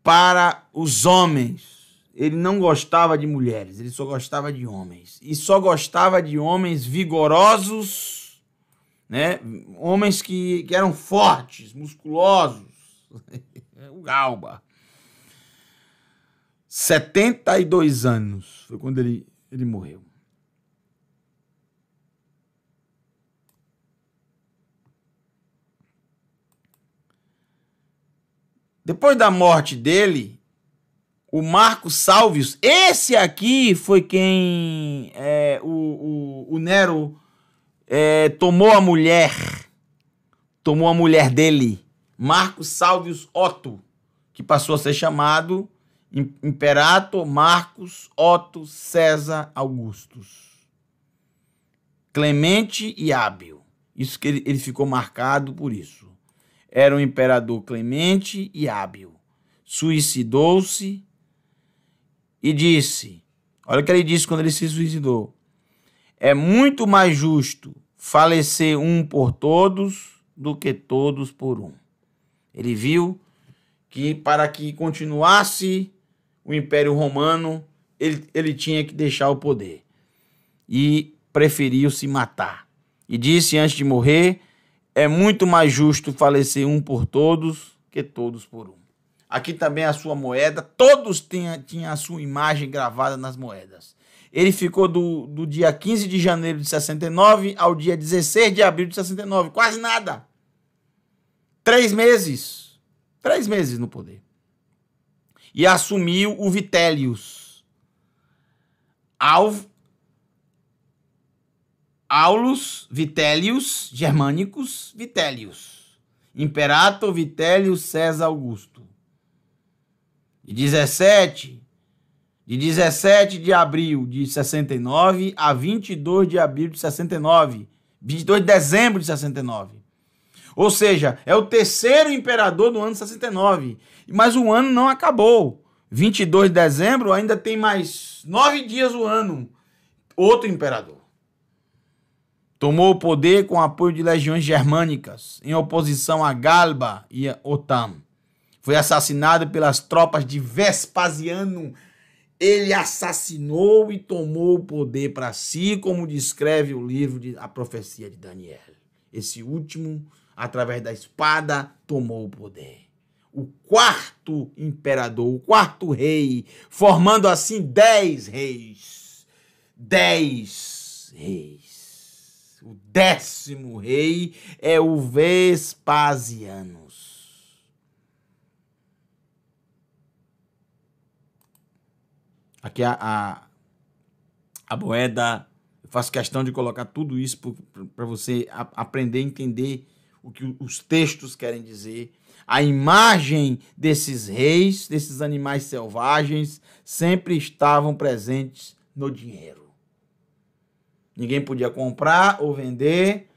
para os homens. Ele não gostava de mulheres, ele só gostava de homens. E só gostava de homens vigorosos, né? Homens que eram fortes, musculosos. O Galba. 72 anos foi quando ele morreu. Depois da morte dele, o Marco Salvius, esse aqui foi quem o Nero tomou a mulher dele, Marco Salvius Otto, que passou a ser chamado Imperator Marcus Otto César Augustus. Clemente e hábil. Isso que ele ficou marcado por isso. Era um imperador clemente e hábil. Suicidou-se e disse, olha o que ele disse quando ele se suicidou: é muito mais justo falecer um por todos do que todos por um. Ele viu que para que continuasse o Império Romano, ele tinha que deixar o poder. E preferiu se matar. E disse antes de morrer: é muito mais justo falecer um por todos que todos por um. Aqui também a sua moeda, todos tinham a sua imagem gravada nas moedas. Ele ficou do dia 15 de janeiro de 69 ao dia 16 de abril de 69, quase nada. 3 meses. 3 meses no poder. E assumiu o Vitellius. Aulus Vitellius Germanicus Vitellius. Imperator Vitellius César Augusto. De de 17 de abril de 69 a 22 de abril de 69, 22 de dezembro de 69. Ou seja, é o terceiro imperador do ano 69, mas o ano não acabou. 22 de dezembro ainda tem mais 9 dias o ano. Outro imperador tomou o poder com apoio de legiões germânicas, em oposição a Galba e a Otam. Foi assassinado pelas tropas de Vespasiano. Ele assassinou e tomou o poder para si, como descreve o livro A Profecia de Daniel. Esse último, através da espada, tomou o poder. O quarto imperador, o quarto rei, formando assim 10 reis. 10 reis. O 10º rei é o Vespasiano. Aqui a moeda, eu faço questão de colocar tudo isso para você aprender a entender o que os textos querem dizer. A imagem desses reis, desses animais selvagens, sempre estavam presentes no dinheiro. Ninguém podia comprar ou vender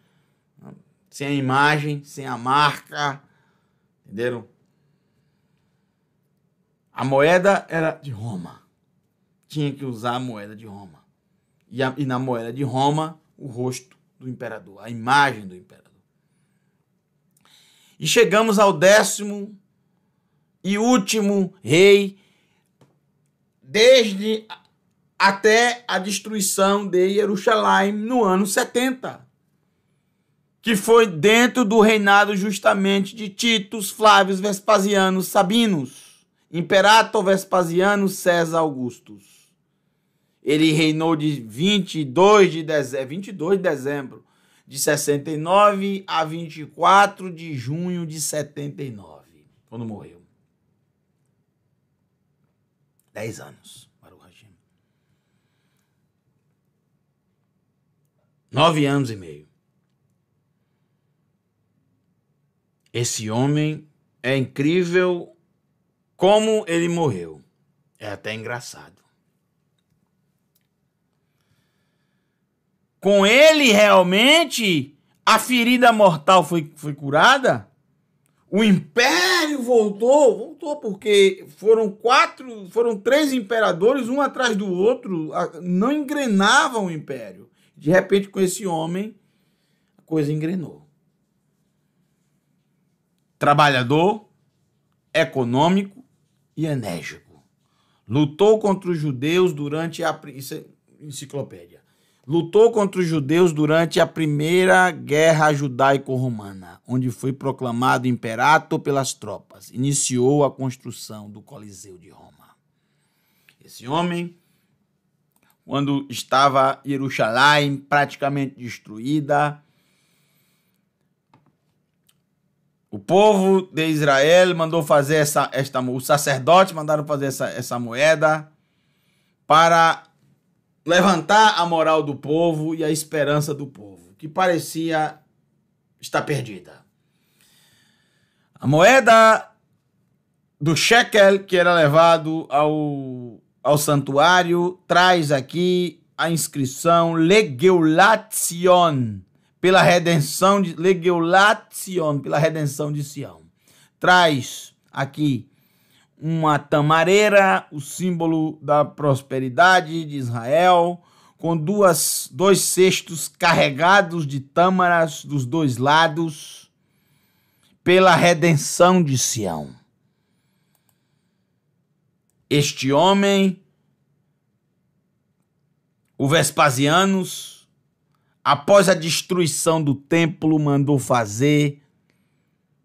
sem a imagem, sem a marca, entenderam? A moeda era de Roma. Tinha que usar a moeda de Roma. E na moeda de Roma, o rosto do imperador, a imagem do imperador. E chegamos ao 10º e último rei, desde até a destruição de Jerusalém no ano 70, que foi dentro do reinado justamente de Titus, Flávios, Vespasianos, Sabinos, Imperator Vespasiano César Augustus. Ele reinou de 22 de dezembro de 69 a 24 de junho de 79, quando morreu. 10 anos, Baruch Hashem. 9 anos e meio. Esse homem é incrível como ele morreu. É até engraçado. Com ele, realmente, a ferida mortal foi curada? O império voltou porque foram 3 imperadores, um atrás do outro, não engrenavam o império. De repente, com esse homem, a coisa engrenou. Trabalhador, econômico e enérgico. Lutou contra os judeus durante a... Isso é enciclopédia. Lutou contra os judeus durante a Primeira Guerra Judaico-Romana, onde foi proclamado imperator pelas tropas. Iniciou a construção do Coliseu de Roma. Esse homem, quando estava Jerusalém praticamente destruída, o povo de Israel mandou fazer os sacerdotes mandaram fazer essa moeda para levantar a moral do povo e a esperança do povo, que parecia estar perdida. A moeda do shekel, que era levado ao santuário, traz aqui a inscrição Legeulatzion, pela redenção de Sião. Traz aqui uma tamareira, o símbolo da prosperidade de Israel, com dois cestos carregados de tâmaras dos dois lados, pela redenção de Sião. Este homem, o Vespasianos, após a destruição do templo, mandou fazer,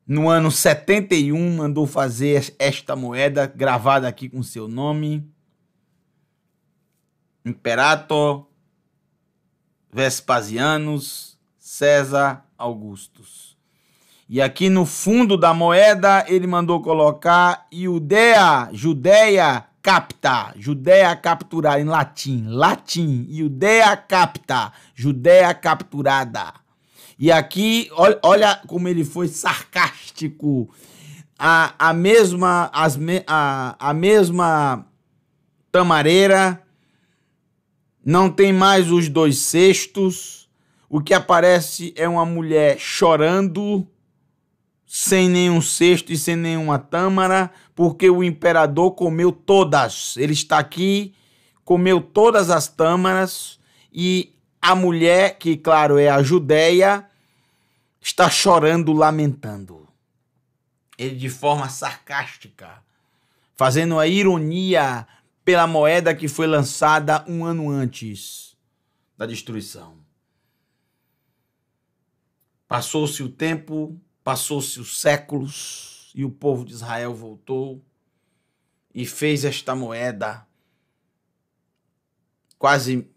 no ano 71, mandou fazer esta moeda, gravada aqui com seu nome, Imperator Vespasianos César Augustus. E aqui no fundo da moeda, ele mandou colocar Judéia capta, Judéia capturar, em latim, Judéia capta, Judéia capturada. E aqui, olha como ele foi sarcástico. A mesma tamareira, não tem mais os 2 cestos, o que aparece é uma mulher chorando, sem nenhum cesto e sem nenhuma tâmara, porque o imperador comeu todas. Ele está aqui, comeu todas as tâmaras, e a mulher, que claro é a Judéia, está chorando, lamentando. Ele de forma sarcástica, fazendo a ironia pela moeda que foi lançada um ano antes da destruição. Passou-se o tempo, passou-se os séculos, e o povo de Israel voltou e fez esta moeda quase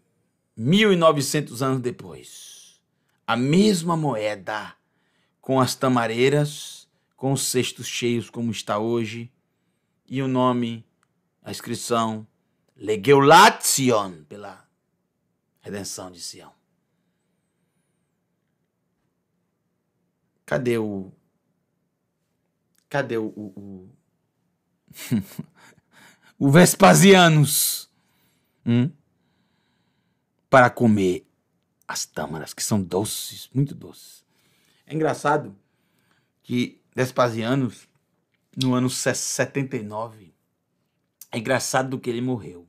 1.900 anos depois. A mesma moeda, com as tamareiras, com os cestos cheios como está hoje, e o nome, a inscrição, Legeulat Sion, pela redenção de Sião. Cadê o o Vespasianos para comer as tâmaras, que são doces, muito doces. É engraçado que Vespasianos, no ano 79, é engraçado do que ele morreu.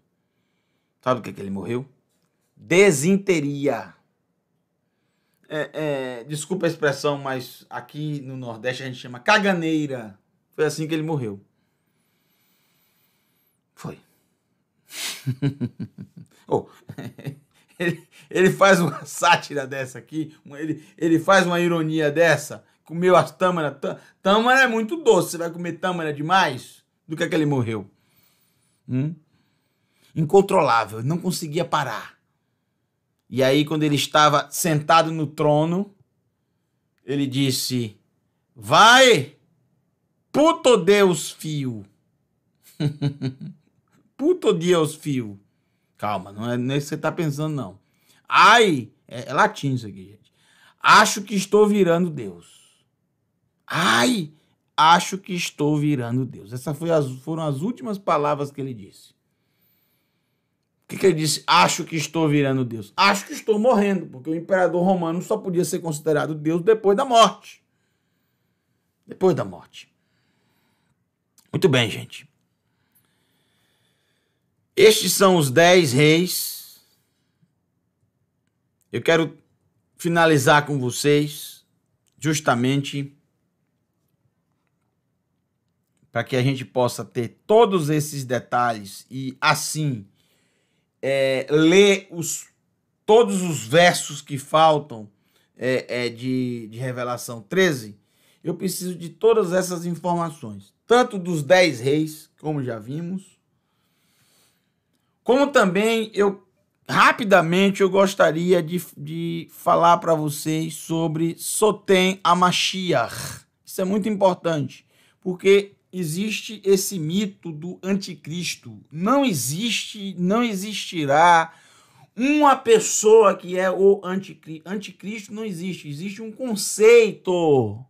Sabe do que ele morreu? Desinteria. Desculpa a expressão, mas aqui no Nordeste a gente chama caganeira. Foi assim que ele morreu. Foi. Ele faz uma sátira dessa aqui, ele faz uma ironia dessa, comeu as tâmaras. Tâmara é muito doce, você vai comer tâmara demais? Do que ele morreu? Incontrolável, não conseguia parar. E aí, quando ele estava sentado no trono, ele disse: vai, puto Deus fio. Puto Deus fio. Calma, não é isso que você está pensando, não. Ai, é latim isso aqui, gente. Acho que estou virando Deus. Ai, acho que estou virando Deus. Essas foram as últimas palavras que ele disse. O que ele disse? Acho que estou virando Deus. Acho que estou morrendo, porque o imperador romano só podia ser considerado Deus depois da morte. Depois da morte. Muito bem, gente. Estes são os 10 reis. Eu quero finalizar com vocês, justamente para que a gente possa ter todos esses detalhes e, assim, ler todos os versos que faltam de Revelação 13, eu preciso de todas essas informações, tanto dos 10 reis, como já vimos, como também rapidamente eu gostaria de falar para vocês sobre Sotem HaMashiach. Isso é muito importante, porque existe esse mito do anticristo. Não existirá uma pessoa que é o anticristo. Anticristo não existe. Existe um conceito.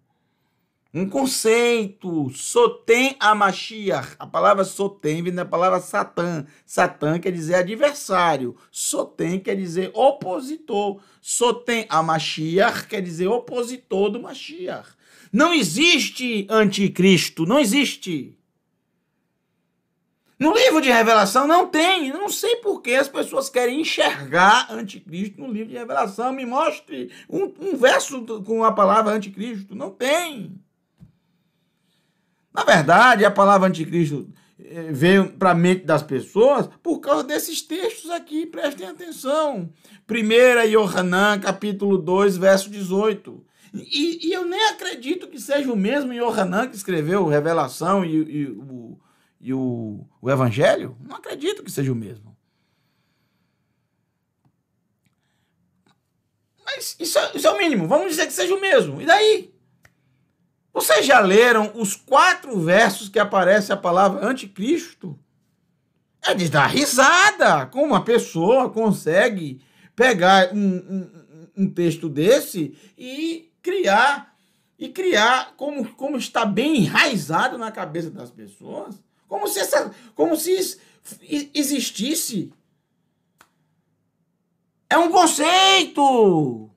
Sotem HaMashiach. A palavra Sotem vem da palavra Satã. Satã quer dizer adversário. Sotem quer dizer opositor. Sotem HaMashiach quer dizer opositor do Mashiach. Não existe anticristo, não existe. No livro de Revelação não tem. Não sei por que as pessoas querem enxergar anticristo no livro de Revelação. Me mostre um verso com a palavra anticristo. Não tem. Na verdade, a palavra anticristo veio para a mente das pessoas por causa desses textos aqui. Prestem atenção. 1 Yohanan, capítulo 2, verso 18. E eu nem acredito que seja o mesmo Yohanan que escreveu Revelação e o Evangelho. Não acredito que seja o mesmo. Mas isso é o mínimo. Vamos dizer que seja o mesmo. E daí? Vocês já leram os 4 versos que aparece a palavra anticristo? É de dar risada. Como uma pessoa consegue pegar um texto desse e criar como está bem enraizado na cabeça das pessoas, como se existisse. É um conceito.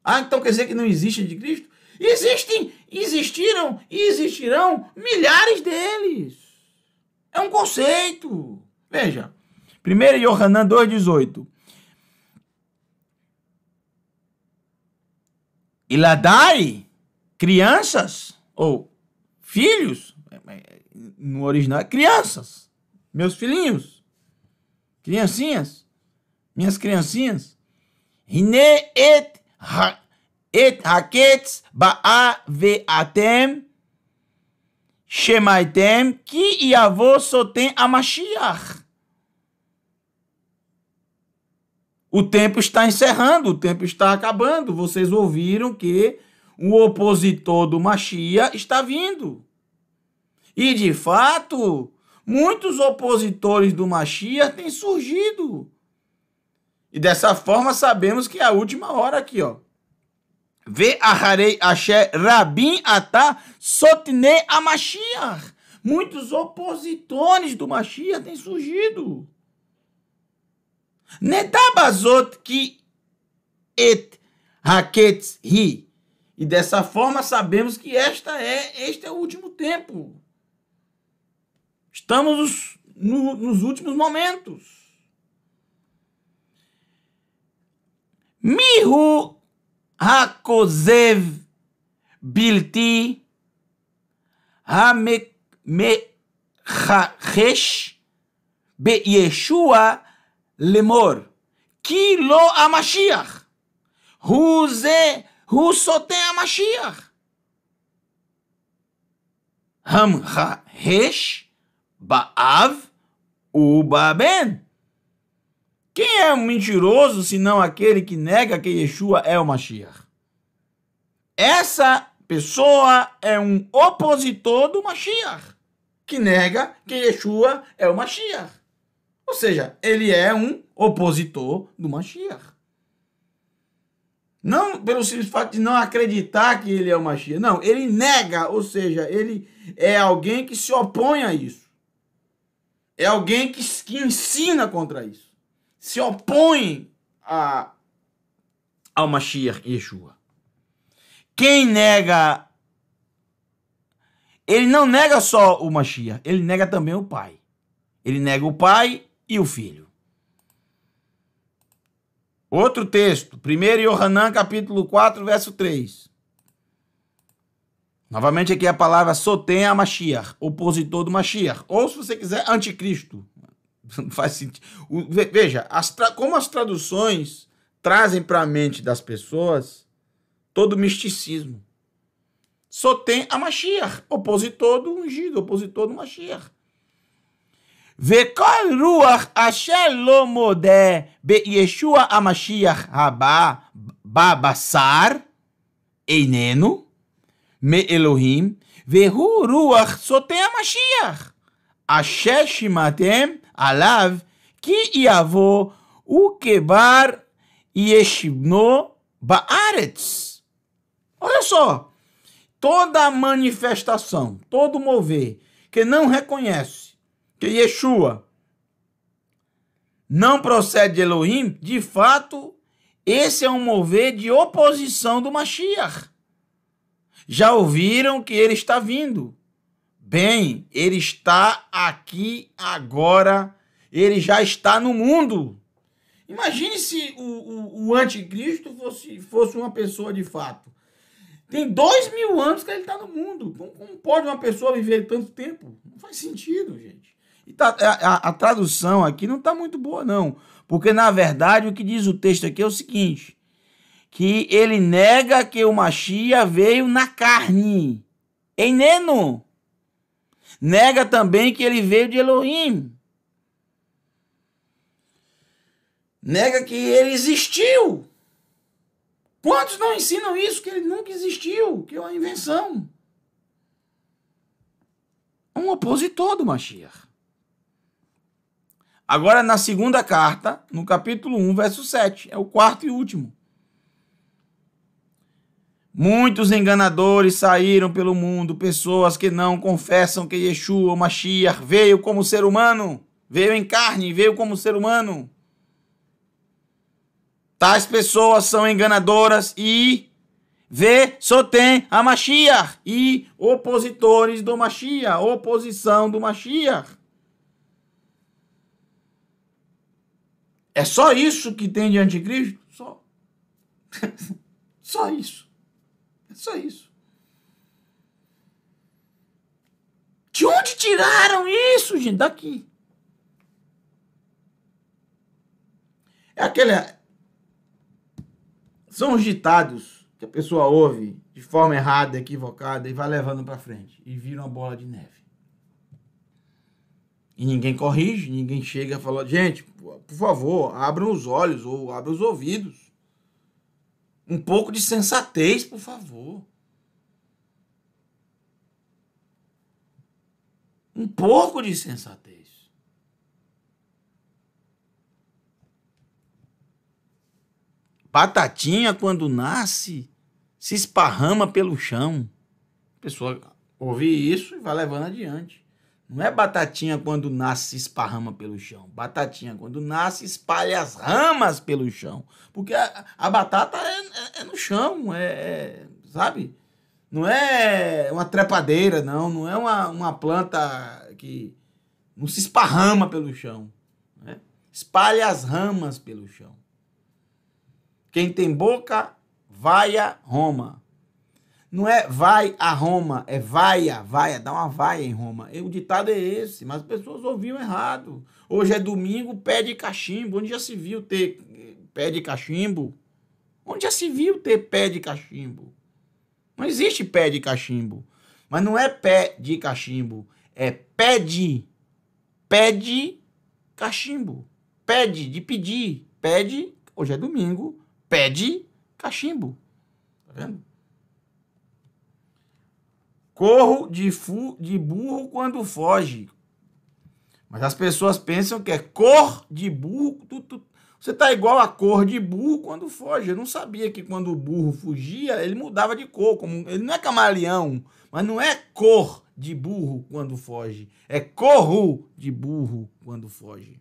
Ah, então quer dizer que não existe anticristo? Existiram e existirão milhares deles. É um conceito. Veja, 1 Yohanan 2,18. Iladai, crianças, ou filhos, no original é crianças, meus filhinhos, criancinhas, minhas criancinhas. Hine et haketz ba'a ve'atem shemaitem ki yavo sotem a Mashiach. O tempo está encerrando, o tempo está acabando. Vocês ouviram que o opositor do Mashiach está vindo. E, de fato, muitos opositores do Mashiach têm surgido. E dessa forma sabemos que é a última hora aqui, ó. Ve aharei asher rabim ata sotne a Mashiach. Muitos opositores do Mashiach têm surgido. Nedabazot ki et haketz hi. E dessa forma sabemos que este é o último tempo. Estamos nos últimos momentos. Mihu hakozev bilti hamechachesh be Yeshua lemor ki lo a Mashiach hu sotem a Mashiach hamchachesh ba'av ubaben. Quem é um mentiroso senão aquele que nega que Yeshua é o Mashiach? Essa pessoa é um opositor do Mashiach, que nega que Yeshua é o Mashiach. Ou seja, ele é um opositor do Mashiach. Não pelo simples fato de não acreditar que ele é o Mashiach. Não, ele nega, ou seja, ele é alguém que se opõe a isso. É alguém que ensina contra isso. Se opõe ao Mashiach Yeshua. Quem nega, ele não nega só o Mashiach, ele nega também o Pai. Ele nega o Pai e o Filho. Outro texto, 1 Yohanan capítulo 4, verso 3. Novamente aqui a palavra sotem a Mashiach, opositor do Mashiach. Ou, se você quiser, anticristo. Não faz sentido. Veja, como as traduções trazem para a mente das pessoas todo o misticismo. Sotem a Mashiach, opositor do ungido, opositor do Mashiach. Vekol ruach asher lo modeh be Yeshua a Mashiach haba babasar einenu me Elohim vehu ruach sotem a Mashiach asher shimatem alav ki yavo ukebar yeshibno baaretz. Olha só, toda manifestação, todo mover que não reconhece que Yeshua não procede de Elohim, de fato, esse é um mover de oposição do Mashiach. Já ouviram que ele está vindo? Bem, ele está aqui agora, ele já está no mundo. Imagine se o anticristo fosse uma pessoa de fato. Tem 2000 anos que ele está no mundo. Como pode uma pessoa viver tanto tempo? Não faz sentido, gente. E a tradução aqui não está muito boa, não. Porque, na verdade, o que diz o texto aqui é o seguinte: que ele nega que o Mashiach veio na carne. Einenu. Nega também que ele veio de Elohim. Nega que ele existiu. Quantos não ensinam isso? Que ele nunca existiu, que é uma invenção. Um opositor do Mashiach. Agora, na segunda carta, no capítulo 1, verso 7, é o quarto e último. Muitos enganadores saíram pelo mundo, pessoas que não confessam que Yeshua, o Mashiach, veio como ser humano, veio em carne, veio como ser humano. Tais pessoas são enganadoras e sotem a Mashiach e opositores do Mashiach, oposição do Mashiach. É só isso que tem de anticristo? Só. Só isso. É só isso. De onde tiraram isso, gente? Daqui. É aquele... São os ditados que a pessoa ouve de forma errada, equivocada e vai levando para frente. E vira uma bola de neve. E ninguém corrige, ninguém chega e fala, gente, por favor, abram os olhos ou abram os ouvidos. Um pouco de sensatez, por favor. Um pouco de sensatez. Batatinha, quando nasce, se esparrama pelo chão. A pessoa ouve isso e vai levando adiante. Não é batatinha quando nasce, se esparrama pelo chão. Batatinha, quando nasce, espalha as ramas pelo chão. Porque a batata é no chão, sabe? Não é uma trepadeira, não é uma planta que não se esparrama pelo chão. Né? Espalha as ramas pelo chão. Quem tem boca, vai a Roma. Não é vai a Roma, é vaia, dá uma vaia em Roma. O ditado é esse, mas as pessoas ouviam errado. Hoje é domingo, pé de cachimbo. Onde já se viu ter pé de cachimbo? Onde já se viu ter pé de cachimbo? Não existe pé de cachimbo. Mas não é pé de cachimbo, é pede cachimbo. Pede, de pedir. Pede, hoje é domingo, pede cachimbo. Tá vendo? Corro de burro quando foge. Mas as pessoas pensam que é cor de burro. Você tá igual a cor de burro quando foge. Eu não sabia que quando o burro fugia, ele mudava de cor. Ele não é camaleão, mas não é cor de burro quando foge. É corro de burro quando foge.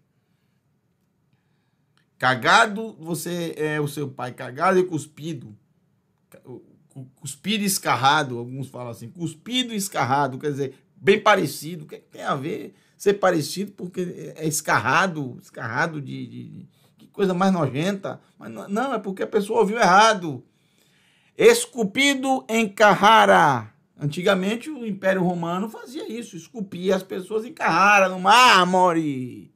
Cagado, você é o seu pai. Cagado e cuspido. Cuspido e escarrado, alguns falam assim. Cuspido e escarrado, quer dizer, bem parecido. O que tem a ver ser parecido? Porque é escarrado de que coisa mais nojenta. Mas não, é porque a pessoa ouviu errado. Esculpido em Carrara. Antigamente o Império Romano fazia isso, esculpia as pessoas em Carrara, no mármore.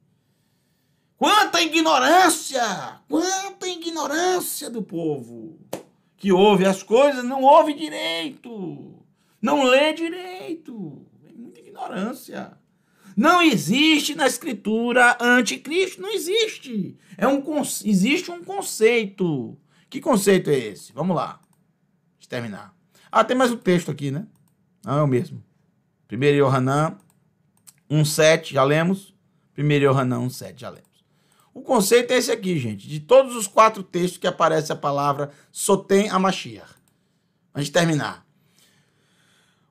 Quanta ignorância! Quanta ignorância do povo! Que ouve as coisas, não ouve direito. Não lê direito. É muita ignorância. Não existe na escritura anticristo, não existe. Existe um conceito. Que conceito é esse? Vamos lá. Deixa eu terminar. Tem mais um texto aqui, né? Não é o mesmo. 1 Yohanan 1,7, já lemos. 1 Yohanan 1,7, já lemos. O conceito é esse aqui, gente. De todos os 4 textos que aparece a palavra sotem a Mashiach. Antes de terminar.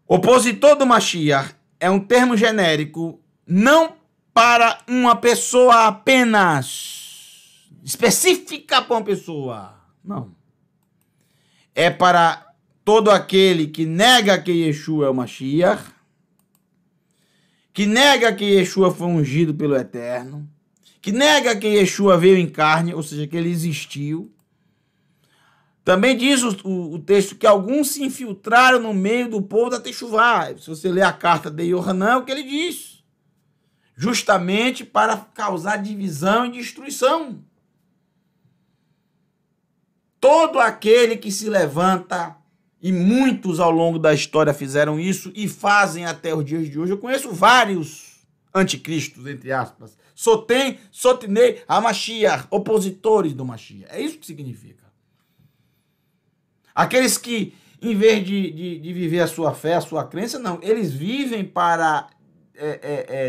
Opositor do Mashiach é um termo genérico não para uma pessoa apenas. Específica para uma pessoa. Não. É para todo aquele que nega que Yeshua é o Mashiach, que nega que Yeshua foi ungido pelo Eterno, que nega que Yeshua veio em carne, ou seja, que ele existiu. Também diz o texto que alguns se infiltraram no meio do povo da Techuvá. Se você ler a carta de Yohanan, é o que ele diz. Justamente para causar divisão e destruição. Todo aquele que se levanta, e muitos ao longo da história fizeram isso e fazem até os dias de hoje. Eu conheço vários anticristos, entre aspas. Sotinei a Mashiach, opositores do Mashiach. É isso que significa. Aqueles que, em vez de viver a sua fé, a sua crença, não. Eles vivem para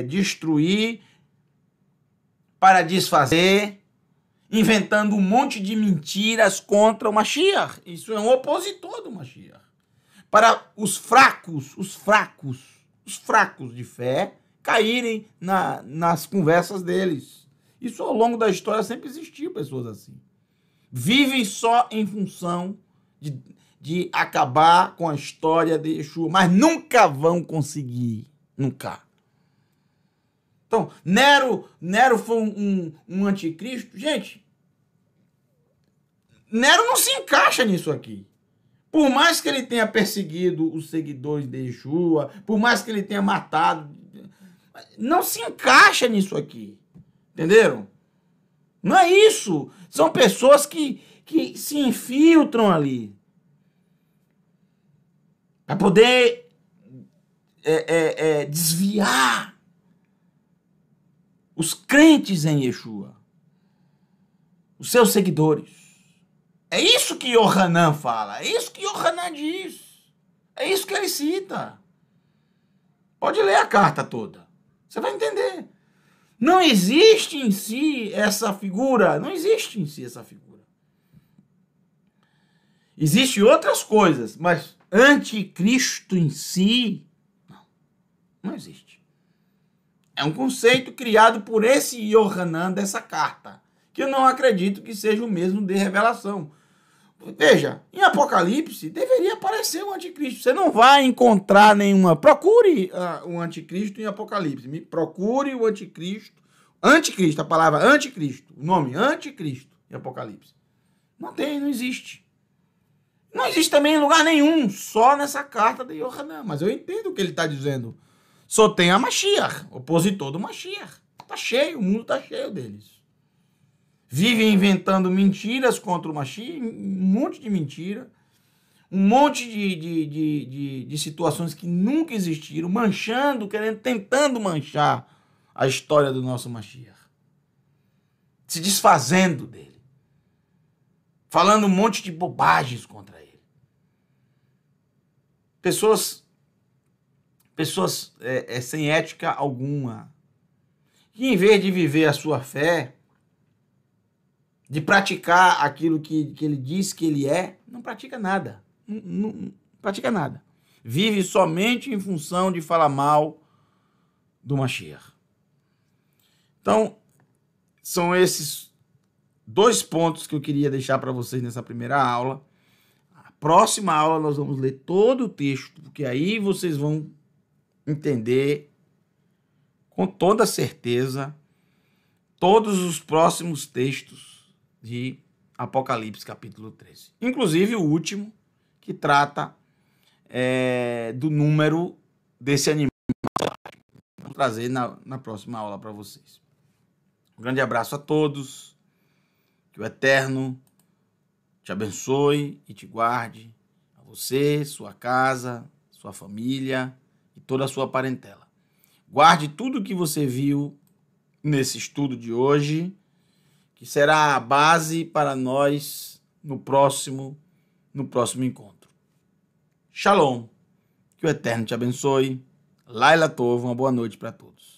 destruir, para desfazer, inventando um monte de mentiras contra o Mashiach. Isso é um opositor do Mashiach. Para os fracos de fé, caírem nas conversas deles. Isso ao longo da história sempre existiu pessoas assim. Vivem só em função de acabar com a história de Yeshua, mas nunca vão conseguir. Nunca. Então, Nero foi um anticristo. Gente, Nero não se encaixa nisso aqui. Por mais que ele tenha perseguido os seguidores de Yeshua, por mais que ele tenha matado, não se encaixa nisso aqui. Entenderam? Não é isso. São pessoas que se infiltram ali para poder desviar os crentes em Yeshua, os seus seguidores. É isso que Yohanan fala, é isso que Yohanan diz, é isso que ele cita. Pode ler a carta toda, você vai entender. Não existe em si essa figura, não existe em si essa figura. Existem outras coisas, mas anticristo em si, não existe. É um conceito criado por esse Yohanan dessa carta, que eu não acredito que seja o mesmo de Revelação. Veja, em Apocalipse deveria aparecer o anticristo. Você não vai encontrar nenhuma... Procure o anticristo em Apocalipse. Procure o anticristo. Anticristo, a palavra anticristo. O nome anticristo em Apocalipse. Não tem, não existe. Não existe também em lugar nenhum, só nessa carta de Yohanan. Mas eu entendo o que ele está dizendo. Só tem a Mashiach, opositor do Mashiach. Está cheio, o mundo está cheio deles. Vivem inventando mentiras contra o Mashiach, um monte de mentira, um monte de situações que nunca existiram, manchando, tentando manchar a história do nosso Mashiach. Se desfazendo dele. Falando um monte de bobagens contra ele. Pessoas sem ética alguma, que em vez de viver a sua fé, de praticar aquilo que ele diz que ele é, não pratica nada. Não pratica nada. Vive somente em função de falar mal do Mashiach. Então, são esses 2 pontos que eu queria deixar para vocês nessa primeira aula. A próxima aula nós vamos ler todo o texto, porque aí vocês vão entender com toda certeza todos os próximos textos de Apocalipse capítulo 13. Inclusive o último, que trata do número desse animal. Vou trazer na próxima aula para vocês. Um grande abraço a todos. Que o Eterno te abençoe e te guarde. A você, sua casa, sua família e toda a sua parentela. Guarde tudo o que você viu nesse estudo de hoje, que será a base para nós no próximo encontro. Shalom. Que o Eterno te abençoe. Laila Tov, uma boa noite para todos.